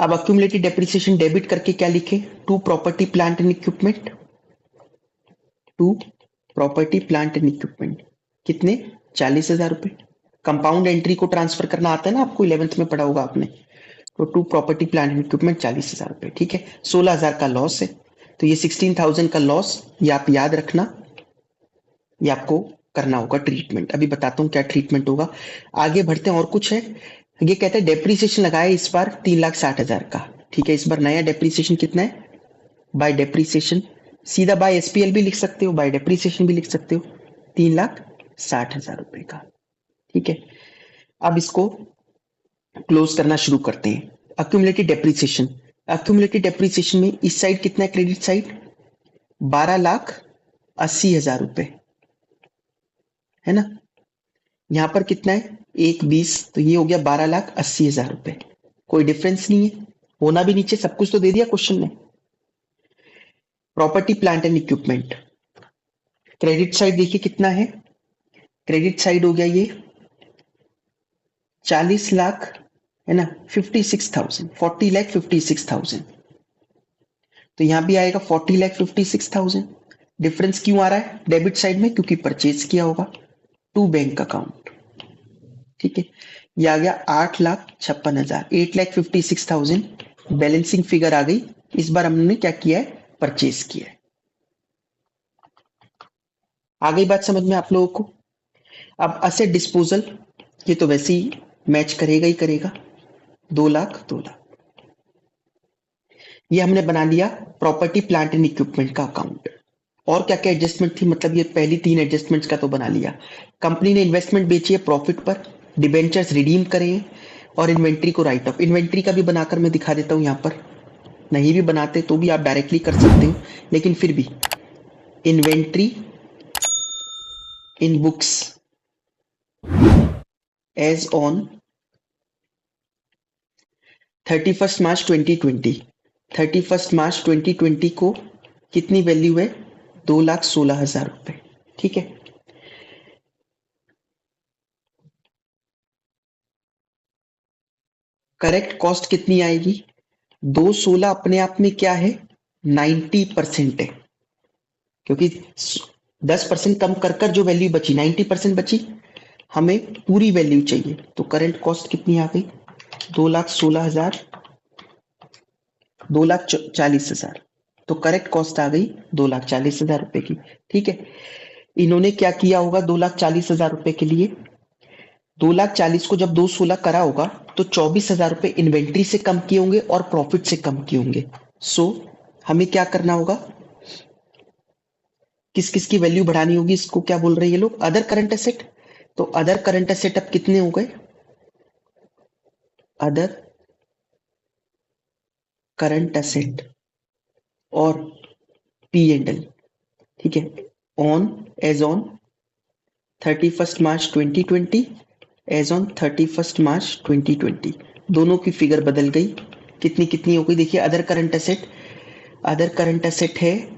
अब एक्यूमुलेटेड डेप्रीसिएशन डेबिट करके क्या लिखे, to property plant and equipment, to property plant and equipment कितने, 40,000 रुपए। कंपाउंड एंट्री को ट्रांसफर करना आता है ना आपको, 11th में पढ़ा होगा आपने, तो to property plant and equipment 40,000 रुपए, ठीक है। 16,000 का लॉस है, तो ये 16,000 का लॉस, ये आप याद रखना, ये आपको करना होगा ट्रीटमेंट। अभी बताता हूँ क्या ट्रीटमेंट होगा, आगे बढ़ते हैं। और कुछ है, ये कहते हैं डेप्रीसिएशन लगाया इस बार 3,60,000 का, ठीक है। इस बार नया डेप्रीसिएशन कितना है, बाय डेप्रीसिएशन सीधा बाय एसपीएल भी लिख सकते हो, बाय डेप्रीसिएशन भी लिख सकते हो, 3,60,000 रुपए का। ठीक है, अब इसको क्लोज करना शुरू करते हैं। अक्यूमुलेटेड डेप्रीसिएशन, अक्यूमुलेटेड डेप्रीसिएशन में इस साइड कितना है क्रेडिट साइड, 12,80,000 रुपए है ना। यहां पर कितना है 1,20, तो ये हो गया 12,80,000 रुपए। कोई डिफरेंस नहीं है, होना भी नीचे, सब कुछ तो दे दिया क्वेश्चन ने। Property plant and equipment, credit side देखिए कितना है, क्रेडिट साइड हो गया ये 40 लाख है ना, 56,000, 40,56,000। तो यहां भी आएगा 40,56,000। डिफरेंस क्यों आ रहा है डेबिट साइड में, क्योंकि परचेज किया होगा टू बैंक अकाउंट। ठीक है, ये आ गया 8,56,000, 8,56,000 बैलेंसिंग फिगर आ गई। इस बार हमने क्या किया है, परचेज किया है। आ गई बात समझ में आप लोगों को। अब असेट डिस्पोजल, ये तो वैसे ही मैच करेगा ही करेगा, 2,00,000 2,00,000। ये हमने बना लिया प्रॉपर्टी प्लांट एंड इक्विपमेंट का अकाउंट। और क्या क्या एडजस्टमेंट थी, मतलब ये पहली 3 एडजस्टमेंट्स का तो बना लिया। कंपनी ने इन्वेस्टमेंट बेची है प्रॉफिट पर, डिबेंचर्स रिडीम करे हैं, और इन्वेंट्री को राइट ऑफ। इन्वेंट्री का भी बनाकर मैं दिखा देता हूं, यहां पर नहीं भी बनाते तो भी आप डायरेक्टली कर सकते हो, लेकिन फिर भी inventory in books as on 31 March 2020, 31 March 2020 को कितनी वैल्यू है, 2,16,000 रुपए। ठीक है, करेक्ट कॉस्ट कितनी आएगी, 216 अपने आप में क्या है, 90% है, क्योंकि 10% कम कर कर जो वैल्यू बची 90% बची, हमें पूरी वैल्यू चाहिए। तो करंट कॉस्ट कितनी आ गई, 2,16,000, 2,40,000। तो करेक्ट कॉस्ट आ गई 2,40,000 रुपए की। ठीक है, इन्होंने क्या किया होगा 2,40,000 रुपए के लिए, 2,40,000 को जब 216 करा होगा तो 24,000 रुपए इन्वेंट्री से कम किए होंगे और प्रॉफिट से कम किए होंगे। सो हमें क्या करना होगा, किस किस की वैल्यू बढ़ानी होगी, इसको क्या बोल रहे हैं ये लोग, अदर करंट एसेट। तो अदर करंट एसेट अब कितने हो गए, अदर करंट एसेट और पी एंड एल। ठीक है, on as on 31 March 2020, as on 31 March 2020, दोनों की फिगर बदल गई। कितनी कितनी हो गई देखिए, other current asset, other current asset है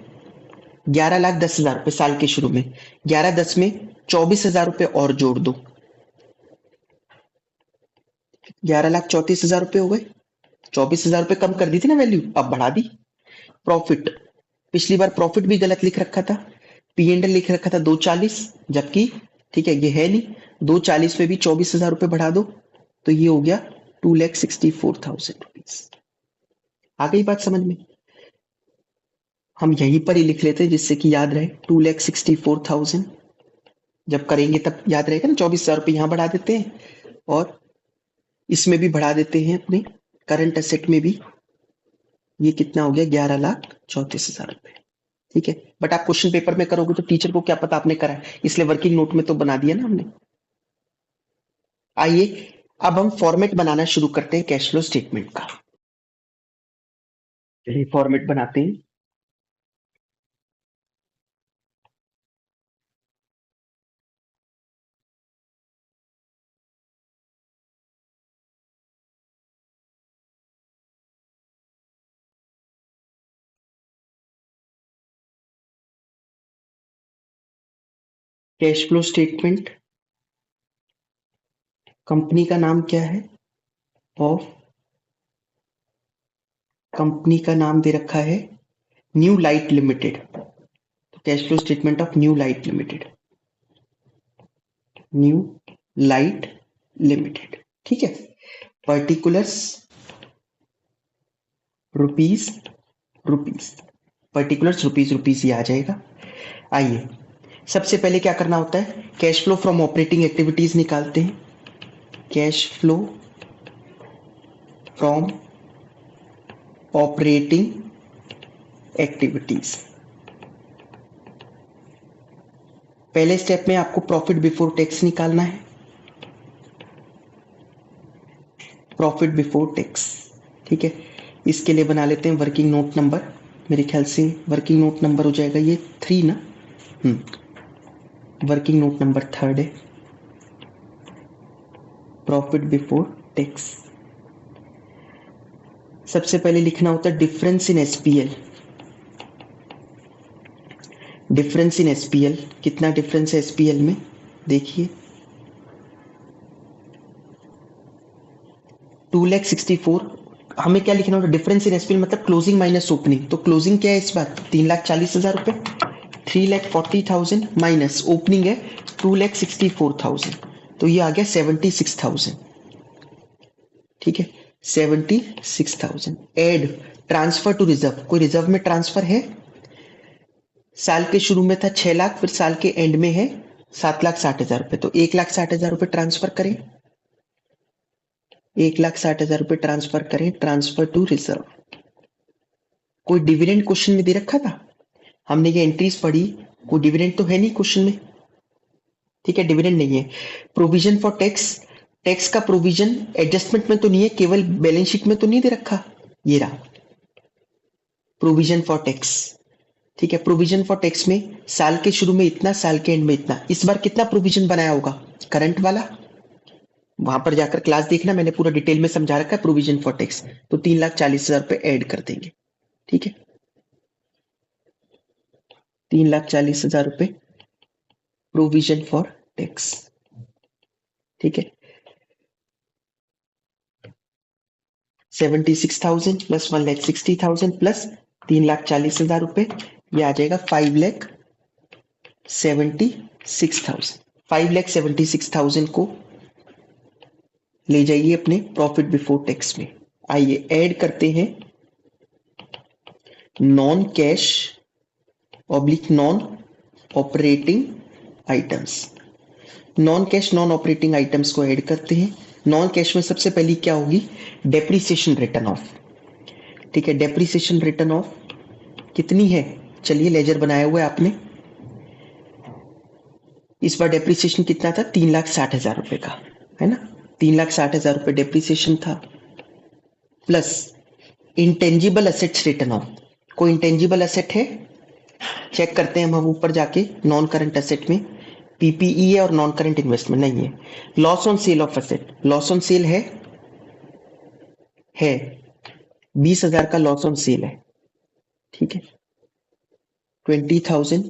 11,10,000 रुपए साल के शुरू में, 11,10 में 24,000 रुपए और जोड़ दो, 11,34,000 रुपए हो गए। 24,000 रुपए कम कर दी थी ना वैल्यू, अब बढ़ा दी। प्रॉफिट, पिछली बार प्रॉफिट भी गलत लिख रखा था, पी एंड एल लिख रखा था 240, जबकि ठीक है ये है नहीं, 240 में भी 24,000 रुपए बढ़ा दो, तो ये हो गया 2,64,000 रुपीज। आ गई बात समझ में, हम यहीं पर ही लिख लेते हैं जिससे कि याद रहे, 2,64,000। जब करेंगे तब याद रहेगा ना, 24,000 रुपए यहां बढ़ा देते हैं और इसमें भी बढ़ा देते हैं, अपने करंट एसेट में भी। ये कितना हो गया, 11,34,000 रुपए। ठीक है, बट आप क्वेश्चन पेपर में करोगे तो टीचर को क्या पता आपने करा है, इसलिए वर्किंग नोट में तो बना दिया ना हमने। आइए अब हम फॉर्मेट बनाना शुरू करते हैं कैश फ्लो स्टेटमेंट का। चलिए फॉर्मेट बनाते हैं। कैश फ्लो स्टेटमेंट, कंपनी का नाम क्या है, ऑफ, कंपनी का नाम दे रखा है न्यू लाइट लिमिटेड, तो cash flow statement of New Light Limited, New Light Limited. ठीक है, particulars rupees, rupees, particulars rupees rupees ही आ जाएगा। आइए सबसे पहले क्या करना होता है, cash flow from operating activities निकालते हैं। Cash flow from operating activities, पहले स्टेप में आपको प्रॉफिट बिफोर टैक्स निकालना है, प्रॉफिट बिफोर टैक्स। ठीक है, इसके लिए बना लेते हैं वर्किंग नोट नंबर। मेरे ख्याल से वर्किंग नोट नंबर हो जाएगा ये 3 ना। वर्किंग नोट नंबर 3 है, प्रॉफिट बिफोर टैक्स। सबसे पहले लिखना होता है difference in SPL. Difference in SPL, कितना डिफरेंस है एसपीएल में देखिए, 2,64,000। हमें क्या लिखना होता है, डिफरेंस इन एसपीएल मतलब क्लोजिंग माइनस ओपनिंग। तो क्लोजिंग क्या है इस बार 3,40,000 रुपए, 3,40,000 माइनस ओपनिंग है 2,64,000, तो ये आ गया 76,000। ठीक है, 76,000। एड ट्रांसफर टू रिजर्व, कोई रिजर्व में ट्रांसफर है? साल के शुरू में था 6 लाख, फिर साल के एंड में है 7,60,000 रुपए, तो 1,60,000 रुपए ट्रांसफर करें, 1,60,000 रुपए ट्रांसफर करें, ट्रांसफर टू रिजर्व। कोई डिविडेंड क्वेश्चन में दे रखा था? हमने ये एंट्रीज पढ़ी, कोई डिविडेंड तो है नहीं क्वेश्चन में। ठीक है, डिविडेंड नहीं है। प्रोविजन फॉर टैक्स, टैक्स का प्रोविजन एडजस्टमेंट में तो नहीं है, केवल बैलेंस शीट में तो नहीं दे रखा, ये रहा प्रोविजन फॉर टैक्स। ठीक है, प्रोविजन फॉर टैक्स में साल के शुरू में इतना, साल के एंड में इतना। इस बार कितना प्रोविजन बनाया होगा करंट वाला, वहां पर जाकर क्लास देखना, मैंने पूरा डिटेल में समझा रखा है प्रोविजन फॉर टैक्स। तो 3,40,000 रुपए ऐड कर देंगे। ठीक है, 3,40,000 रुपए प्रोविजन फॉर टैक्स। ठीक है, 76,000 प्लस 1,60,000 प्लस 3,40,000 रुपए, ये आ जाएगा 5,76,000। 5,76,000 को ले जाइए अपने प्रॉफिट बिफोर टैक्स में। आइए ऐड करते हैं non cash oblique non operating items. Non cash non operating items को ऐड करते हैं। नॉन कैश में सबसे पहली क्या होगी, डेप्रीसिएशन रिटर्न ऑफ। ठीक है, डेप्रीसिएशन रिटर्न ऑफ कितनी है, चलिए लेजर बनाया हुआ है आपने। इस बार डेप्रीसिएशन कितना था, 3,60,000 रुपए का, है ना। 3,60,000 रुपए डेप्रीसिएशन था, plus intangible assets return of. कोई इंटेंजिबल एसेट है, चेक करते हैं हम ऊपर जाके। नॉन करंट एसेट में पीपीई है और नॉन करंट इन्वेस्टमेंट नहीं है। Loss on sale of asset, loss on sale है 20,000 का लॉस ऑन सेल है। ठीक है, 20,000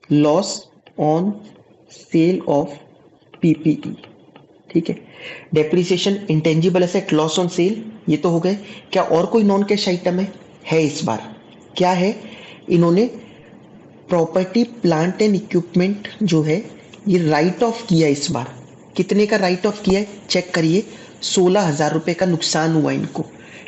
loss on sale of PPE. ठीक है, depreciation intangible asset loss on sale, ये तो हो गए। क्या और कोई नॉन कैश आइटम है इस बार? क्या है, इन्होंने प्रॉपर्टी प्लांट एंड इक्विपमेंट जो है ये राइट ऑफ किया इस बार। कितने का राइट ऑफ किया है चेक करिए, 16,000 रुपए का नुकसान हुआ इनको।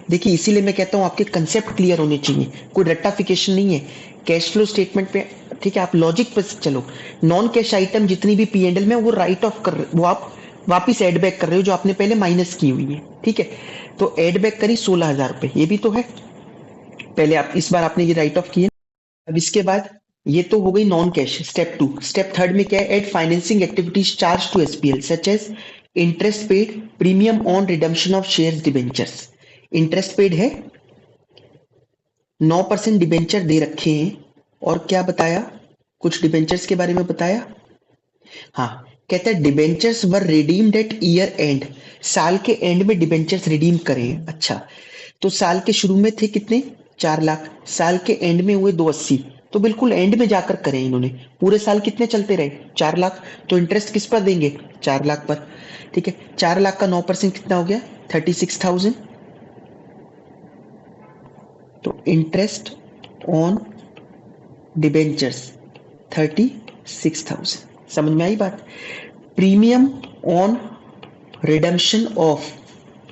देखिए इसीलिए मैं कहता हूं आपके कंसेप्ट क्लियर होने चाहिए, कोई रट्टाफिकेशन नहीं है कैश फ्लो स्टेटमेंट पे। ठीक है, आप लॉजिक पर चलो। नॉन कैश आइटम जितनी भी पीएनएल में वो राइट ऑफ कर, वो आप वापिस एड बैक कर रहे हो जो आपने पहले माइनस की हुई है। ठीक है, तो एड बैक करी 16,000 रुपए, ये भी तो है। पहले आप इस बार आपने ये राइट ऑफ किए। अब इसके बाद ये तो हो गई नॉन कैश। स्टेप 2, स्टेप 3 में क्या है, add financing activities charge to SPL such as interest paid, premium on redemption of shares debentures. Interest paid है, 9% डिबेंचर दे रखे हैं, और क्या बताया, कुछ डिबेंचर्स के बारे में बताया। हाँ, कहता है debentures were redeemed at year and, साल के एंड में डिबेंचर्स रिडीम करें। अच्छा, तो साल के शुरू में थे कितने, 4 लाख, साल के एंड में हुए 280, तो बिल्कुल एंड में जाकर करें इन्होंने। पूरे साल कितने चलते रहे, 4 लाख, तो इंटरेस्ट किस पर देंगे, 4 लाख पर। ठीक है, 4 लाख का 9% कितना हो गया, 36,000। तो इंटरेस्ट ऑन डिबेंचर्स 36,000। समझ में आई बात। Premium on redemption of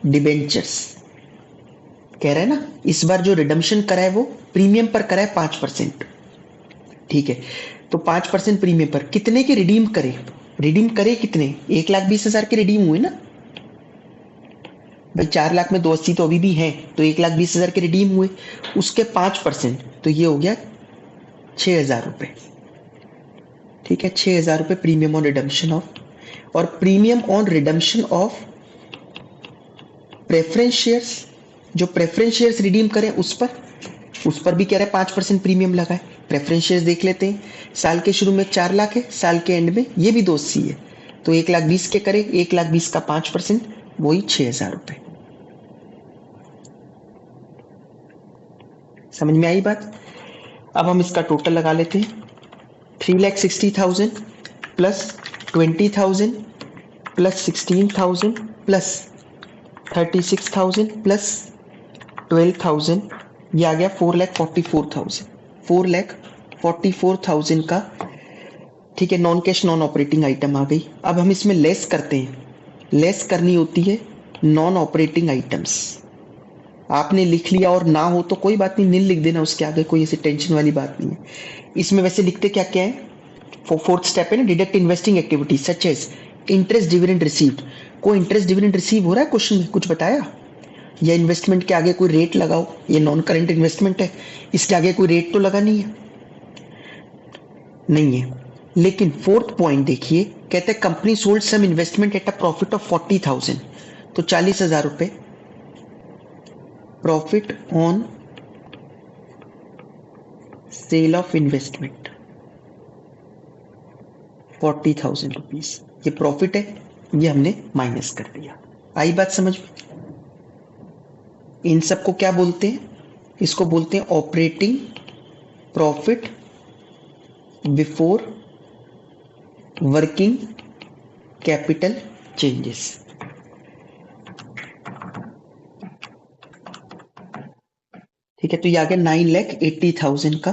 debentures, कह रहा है ना इस बार जो रिडम्पशन करा है वो प्रीमियम पर करा है 5%। ठीक है, तो 5% प्रीमियम पर कितने के रिडीम करे, रिडीम करे कितने, 1,20,000 के रिडीम हुए ना भाई। 4 लाख में 280 तो अभी भी हैं, तो 1,20,000 के रिडीम हुए, उसके 5%, तो ये हो गया 6,000 रुपए। ठीक ठीक है, 6,000 रुपए प्रीमियम ऑन रिडम्पशन ऑफ, और premium on redemption of preference shares, जो प्रेफरेंस शेयर्स रिडीम करें उस पर भी कह रहा है 5% प्रीमियम लगा है। प्रेफरेंस शेयर्स देख लेते हैं, साल के शुरू में 4 लाख है, साल के एंड में ये भी 280 है, तो 1,20,000 के करें, 1,20,000 का 5%, वही 6,000 रुपए। समझ में आई बात? अब हम इसका टोटल लगा लेते हैं, 3,60,000 प्लस 20,000 प्लस 16,000 प्लस 36,000 प्लस 12,000, ये आ गया 4,44,000, 4,44,000 का, ठीक है, non cash non operating item आ गई। अब हम इसमें लेस करते हैं, लेस करनी होती है नॉन ऑपरेटिंग आइटम्स। आपने लिख लिया और ना हो तो कोई बात नहीं, नील लिख देना उसके आगे, कोई ऐसी टेंशन वाली बात नहीं है। इसमें वैसे लिखते क्या क्या है, फोर्थ स्टेप है ना, deduct investing activities such as interest dividend received. कोई इंटरेस्ट डिविडेंड रिसीव हो रहा है क्वेश्चन में, कुछ बताया? या इन्वेस्टमेंट के आगे कोई रेट लगाओ, ये नॉन करंट इन्वेस्टमेंट है, इसके आगे कोई रेट तो लगा नहीं है, नहीं है। लेकिन फोर्थ पॉइंट देखिए, कहते हैं company sold some investment at a profit of 40,000, तो 40,000 रुपए profit on sale of investment, 40,000 rupees, ये प्रॉफिट है, ये हमने माइनस कर दिया। आई बात समझ में? इन सबको क्या बोलते हैं? इसको बोलते हैं operating profit before working capital changes. ठीक है, तो ये आ गया 9,80,000 का,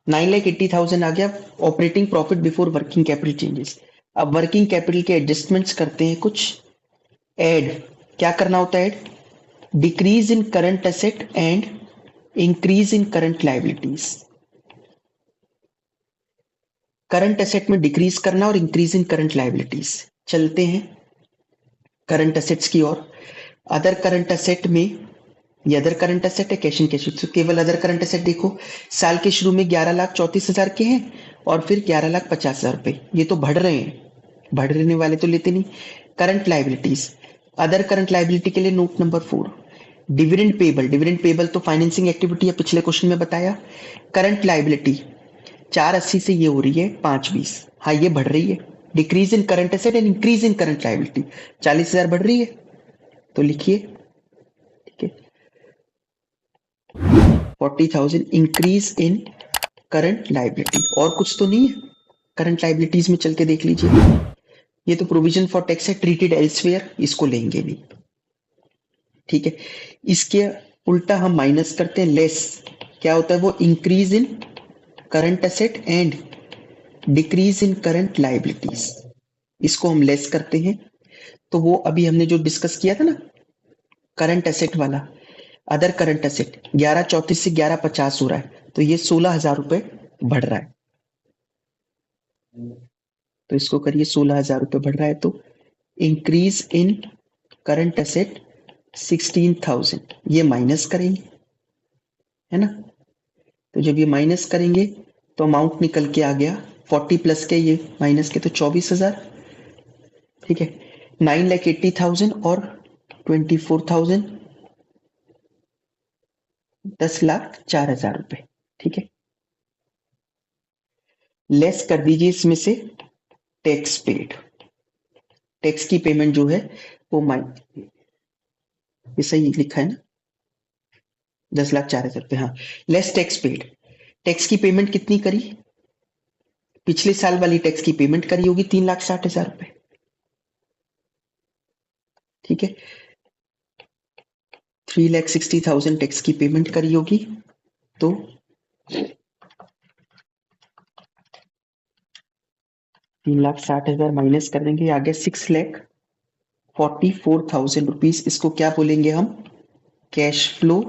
9,80,000 आ गया operating profit before working capital changes. अब वर्किंग कैपिटल के एडजस्टमेंट्स करते हैं कुछ, ऐड क्या करना होता है, add decrease in current asset and increase in current liabilities. Current asset में डिक्रीज करना और इंक्रीज इन करंट लायबिलिटीज। चलते हैं करंट एसेट्स की ओर। अदर करंट एसेट में, ये अदर करंट एसेट है, कैश इन कैश, तो केवल अदर करंट एसेट देखो, साल के शुरू में 11,34,000 के हैं और फिर 11,50,000 रुपए, ये तो बढ़ रहे हैं, बढ़ रहने वाले तो लेते नहीं। Current liabilities, other current liability के लिए note number 4, dividend payable, dividend payable तो फाइनेंसिंग एक्टिविटी है, पिछले क्वेश्चन में बताया। करंट लायबिलिटी 480 से ये हो रही है 520, हाँ ये बढ़ रही है, decrease in current asset and increase in current liability, 40,000 बढ़ रही है, तो लिखिए, ठीक है, 40,000 इंक्रीज इन करंट लायबिलिटी। और कुछ तो नहीं है करंट लायबिलिटीज में, चल के देख लीजिए। ये तो प्रोविजन फॉर टैक्स है, ट्रीटेड एल्सवेयर, इसको लेंगे नहीं, ठीक है। इसके उल्टा हम माइनस करते हैं, लेस क्या होता है, वो increase in current asset and decrease in current liabilities, इसको हम लेस करते हैं। तो वो अभी हमने जो डिस्कस किया था ना करंट एसेट वाला, अदर करंट एसेट 11,34 से 11,50 हो रहा है, तो ये 16,000 रुपए बढ़ रहा है, तो इसको करिए 16,000 रुपए बढ़ रहा है, तो इंक्रीज इन करंट एसेट 16,000, ये माइनस करेंगे, है ना, तो जब ये माइनस करेंगे तो अमाउंट निकल के आ गया 40 प्लस के ये माइनस के, तो 24,000, ठीक है, 9,80,000 और 24,000, 10,04,000 रुपए, ठीक है। लेस कर दीजिए इसमें से टैक्स पेड, टैक्स की पेमेंट जो है वो ये सही लिखा है ना, 10,04,000 रुपए, हाँ, लेस टैक्स पेड। टैक्स की पेमेंट कितनी करी, पिछले साल वाली टैक्स की पेमेंट करी होगी 3,60,000 रुपए, ठीक है, 3,60,000 टैक्स की पेमेंट करी होगी, तो 3,60,000 माइनस कर देंगे, आगे 6,44,000 रुपीज, इसको क्या बोलेंगे हम, cash flow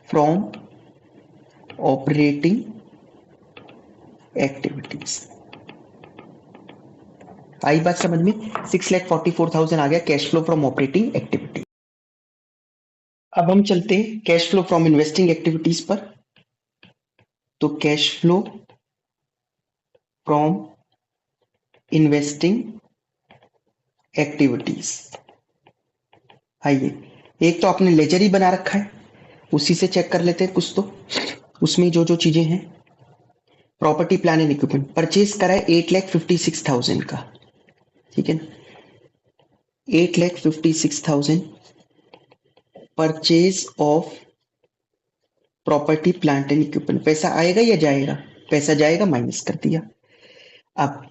from operating activities. आई बात समझ में, 6,44,000 आ गया cash flow from operating activity. अब हम चलते हैं cash flow from investing activities पर। तो cash flow from investing activities. आइए, एक तो आपने लेजर ही बना रखा है, उसी से चेक कर लेते हैं कुछ तो। उसमें जो जो चीजें हैं, property plan and equipment purchase करा है 8,56,000 का, ठीक है ना। 8,56,000 purchase of property plant and equipment. पैसा आएगा या जाएगा? पैसा जाएगा, माइनस कर दिया। अब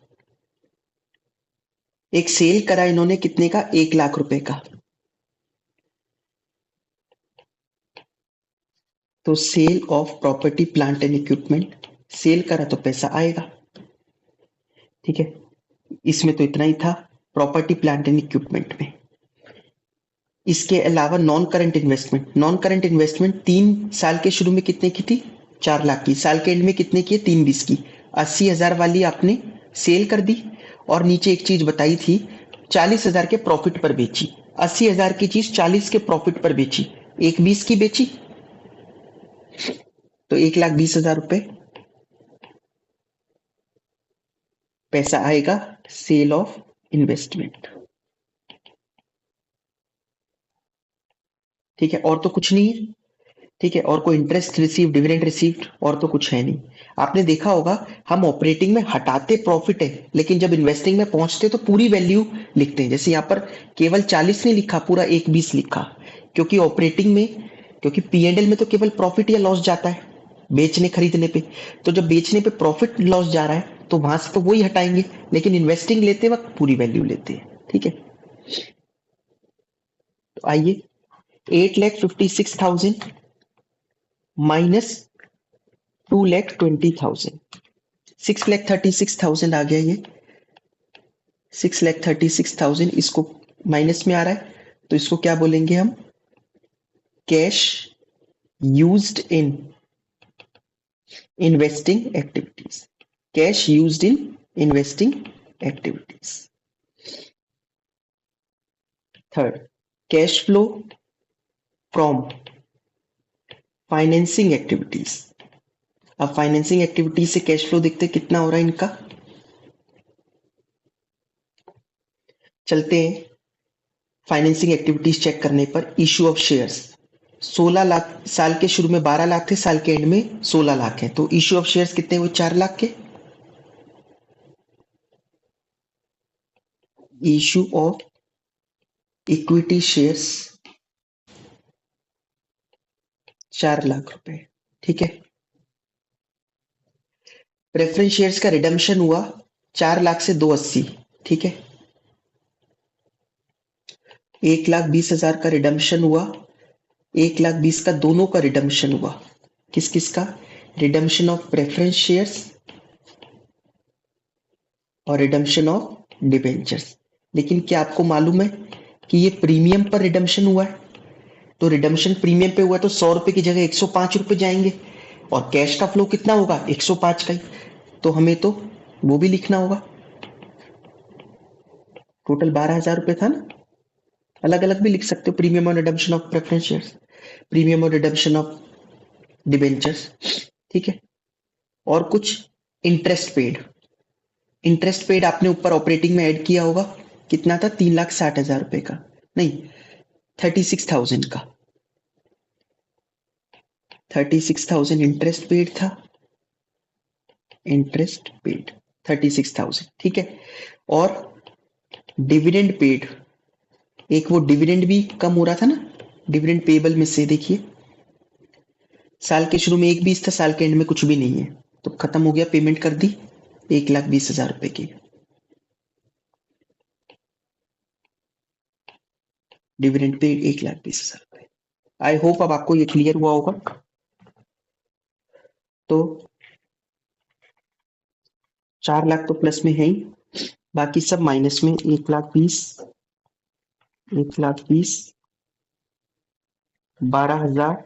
एक सेल करा इन्होंने कितने का? 1,00,000 रुपए का। तो sale of property plant and equipment, sale करा तो पैसा आएगा, ठीक है। इसमें तो इतना ही था प्रॉपर्टी प्लांट एंड इक्विपमेंट में। इसके अलावा non current investment, non current investment 3 साल के शुरू में कितने की थी? 4,00,000 की। साल के एंड में कितने की? 3/20 की। 80,000 वाली आपने सेल कर दी, और नीचे एक चीज बताई थी 40,000 के प्रॉफिट पर बेची। 80,000 की चीज 40 के प्रॉफिट पर बेची, 1/20 की बेची, तो 1,20,000 रुपए पैसा आएगा सेल ऑफ इन्वेस्टमेंट, ठीक है। और तो कुछ नहीं है, ठीक है। और कोई इंटरेस्ट रिसीव, डिविडेंड रिसीव्ड, और तो कुछ है नहीं। आपने देखा होगा हम ऑपरेटिंग में हटाते प्रॉफिट है, लेकिन जब इन्वेस्टिंग में पहुंचते तो पूरी वैल्यू लिखते हैं। जैसे यहाँ पर केवल 40 नहीं लिखा, पूरा 1/20 लिखा, क्योंकि ऑपरेटिंग में, क्योंकि P&L में तो केवल प्रॉफिट या लॉस जाता है बेचने खरीदने पे। तो जब बेचने पे प्रॉफिट लॉस जा रहा है तो वहां से तो वही हटाएंगे, लेकिन इन्वेस्टिंग लेते वक्त पूरी वैल्यू लेते हैं, ठीक है। तो आइए, 8,56,000 माइनस 2,20,000, 6,36,000 आ गया ये। 6,36,000 इसको माइनस में आ रहा है, तो इसको क्या बोलेंगे हम? Cash used in investing activities. Cash used in investing activities. Third, cash flow from financing activities. अब फाइनेंसिंग एक्टिविटीज से कैश फ्लो देखते कितना हो रहा है इनका। चलते हैं फाइनेंसिंग एक्टिविटीज चेक करने पर। इश्यू ऑफ शेयर्स 16,00,000, साल के शुरू में 12,00,000 थे, साल के एंड में 16,00,000 है, तो इश्यू ऑफ शेयर्स कितने हुए? 4,00,000 के। इश्यू ऑफ इक्विटी शेयर्स 4,00,000 रुपए, ठीक है। प्रेफरेंस शेयर्स का रिडम्पशन हुआ 4,00,000 से 280, ठीक है। 1,20,000 का रिडम्पशन हुआ, 1,20,000 का दोनों का रिडम्पशन हुआ। किस किस का? रिडम्पशन ऑफ प्रेफरेंस शेयर्स और रिडम्पशन ऑफ डिबेंचर्स। लेकिन क्या आपको मालूम है कि ये प्रीमियम पर रिडम्पशन हुआ है? तो रिडम्पशन प्रीमियम पे हुआ तो 100 रुपए की जगह 105 रुपए जाएंगे, और कैश का फ्लो कितना होगा? 105 का ही। तो हमें तो वो भी लिखना होगा। टोटल 12,000 रुपए था ना। अलग अलग भी लिख सकते हो, प्रीमियम और redemption of preference shares, premium और रिडम्पशन ऑफ डिबेंचर्स, ठीक है। और कुछ इंटरेस्ट पेड, इंटरेस्ट पेड आपने ऊपर ऑपरेटिंग में ऐड किया होगा। कितना था? 3,60,000 रुपए का, नहीं 36,000 का। 36,000 इंटरेस्ट पेड था, इंटरेस्ट पेड 36,000, ठीक है। और डिविडेंड पेड, एक वो डिविडेंड भी कम हो रहा था ना, डिविडेंड पेबल में से देखिए, साल के शुरू में 1/20 था, साल के एंड में कुछ भी नहीं है, तो खत्म हो गया, पेमेंट कर दी 1,20,000 रुपए की। डिविडेंड पेड 1,20,000 रुपए। आई होप अब आपको ये क्लियर हुआ होगा। तो 4,00,000 तो प्लस में है ही, बाकी सब माइनस में। 1,20,000, 1,20,000, 12,000,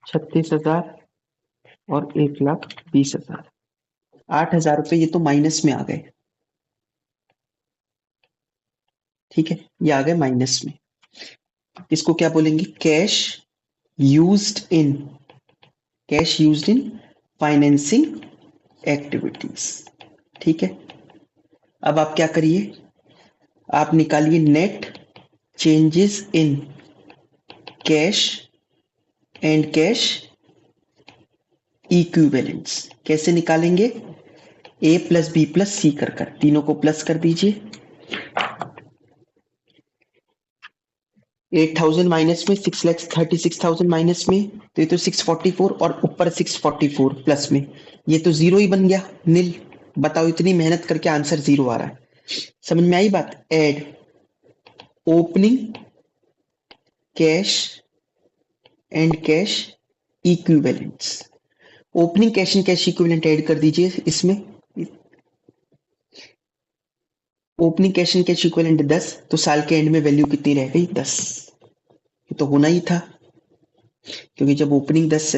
36,000 और 1,20,000, 8,000 रुपए ये तो माइनस में आ गए, ठीक है। ये आ गए माइनस में। इसको क्या बोलेंगे? Cash used in, cash used in financing activities. ठीक है, अब आप क्या करिए, आप निकालिए net changes in cash and cash equivalents. कैसे निकालेंगे, ए प्लस बी प्लस सी कर तीनों को प्लस कर दीजिए। 8,000 माइनस में 6,36,000 माइनस में, तो ये तो 644 और ऊपर 644 प्लस में, ये तो जीरो ही बन गया, नील। बताओ, इतनी मेहनत करके आंसर जीरो आ रहा है। समझ में आई बात। Add opening cash and cash equivalents. Opening cash and cash equivalent add कर दीजिए इसमें। Opening cash and cash equivalent 10, तो साल के एंड में वैल्यू कितनी रह गई, 10। ये तो होना ही था, क्योंकि जब ओपनिंग 10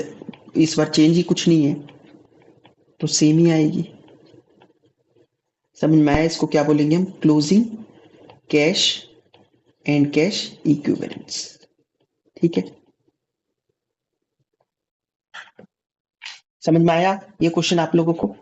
इस बार चेंज ही कुछ नहीं है, तो सेम ही आएगी। समझ में आया, इसको क्या बोलेंगे हम, closing cash and cash equivalents. ठीक है, समझ में आया ये क्वेश्चन आप लोगों को।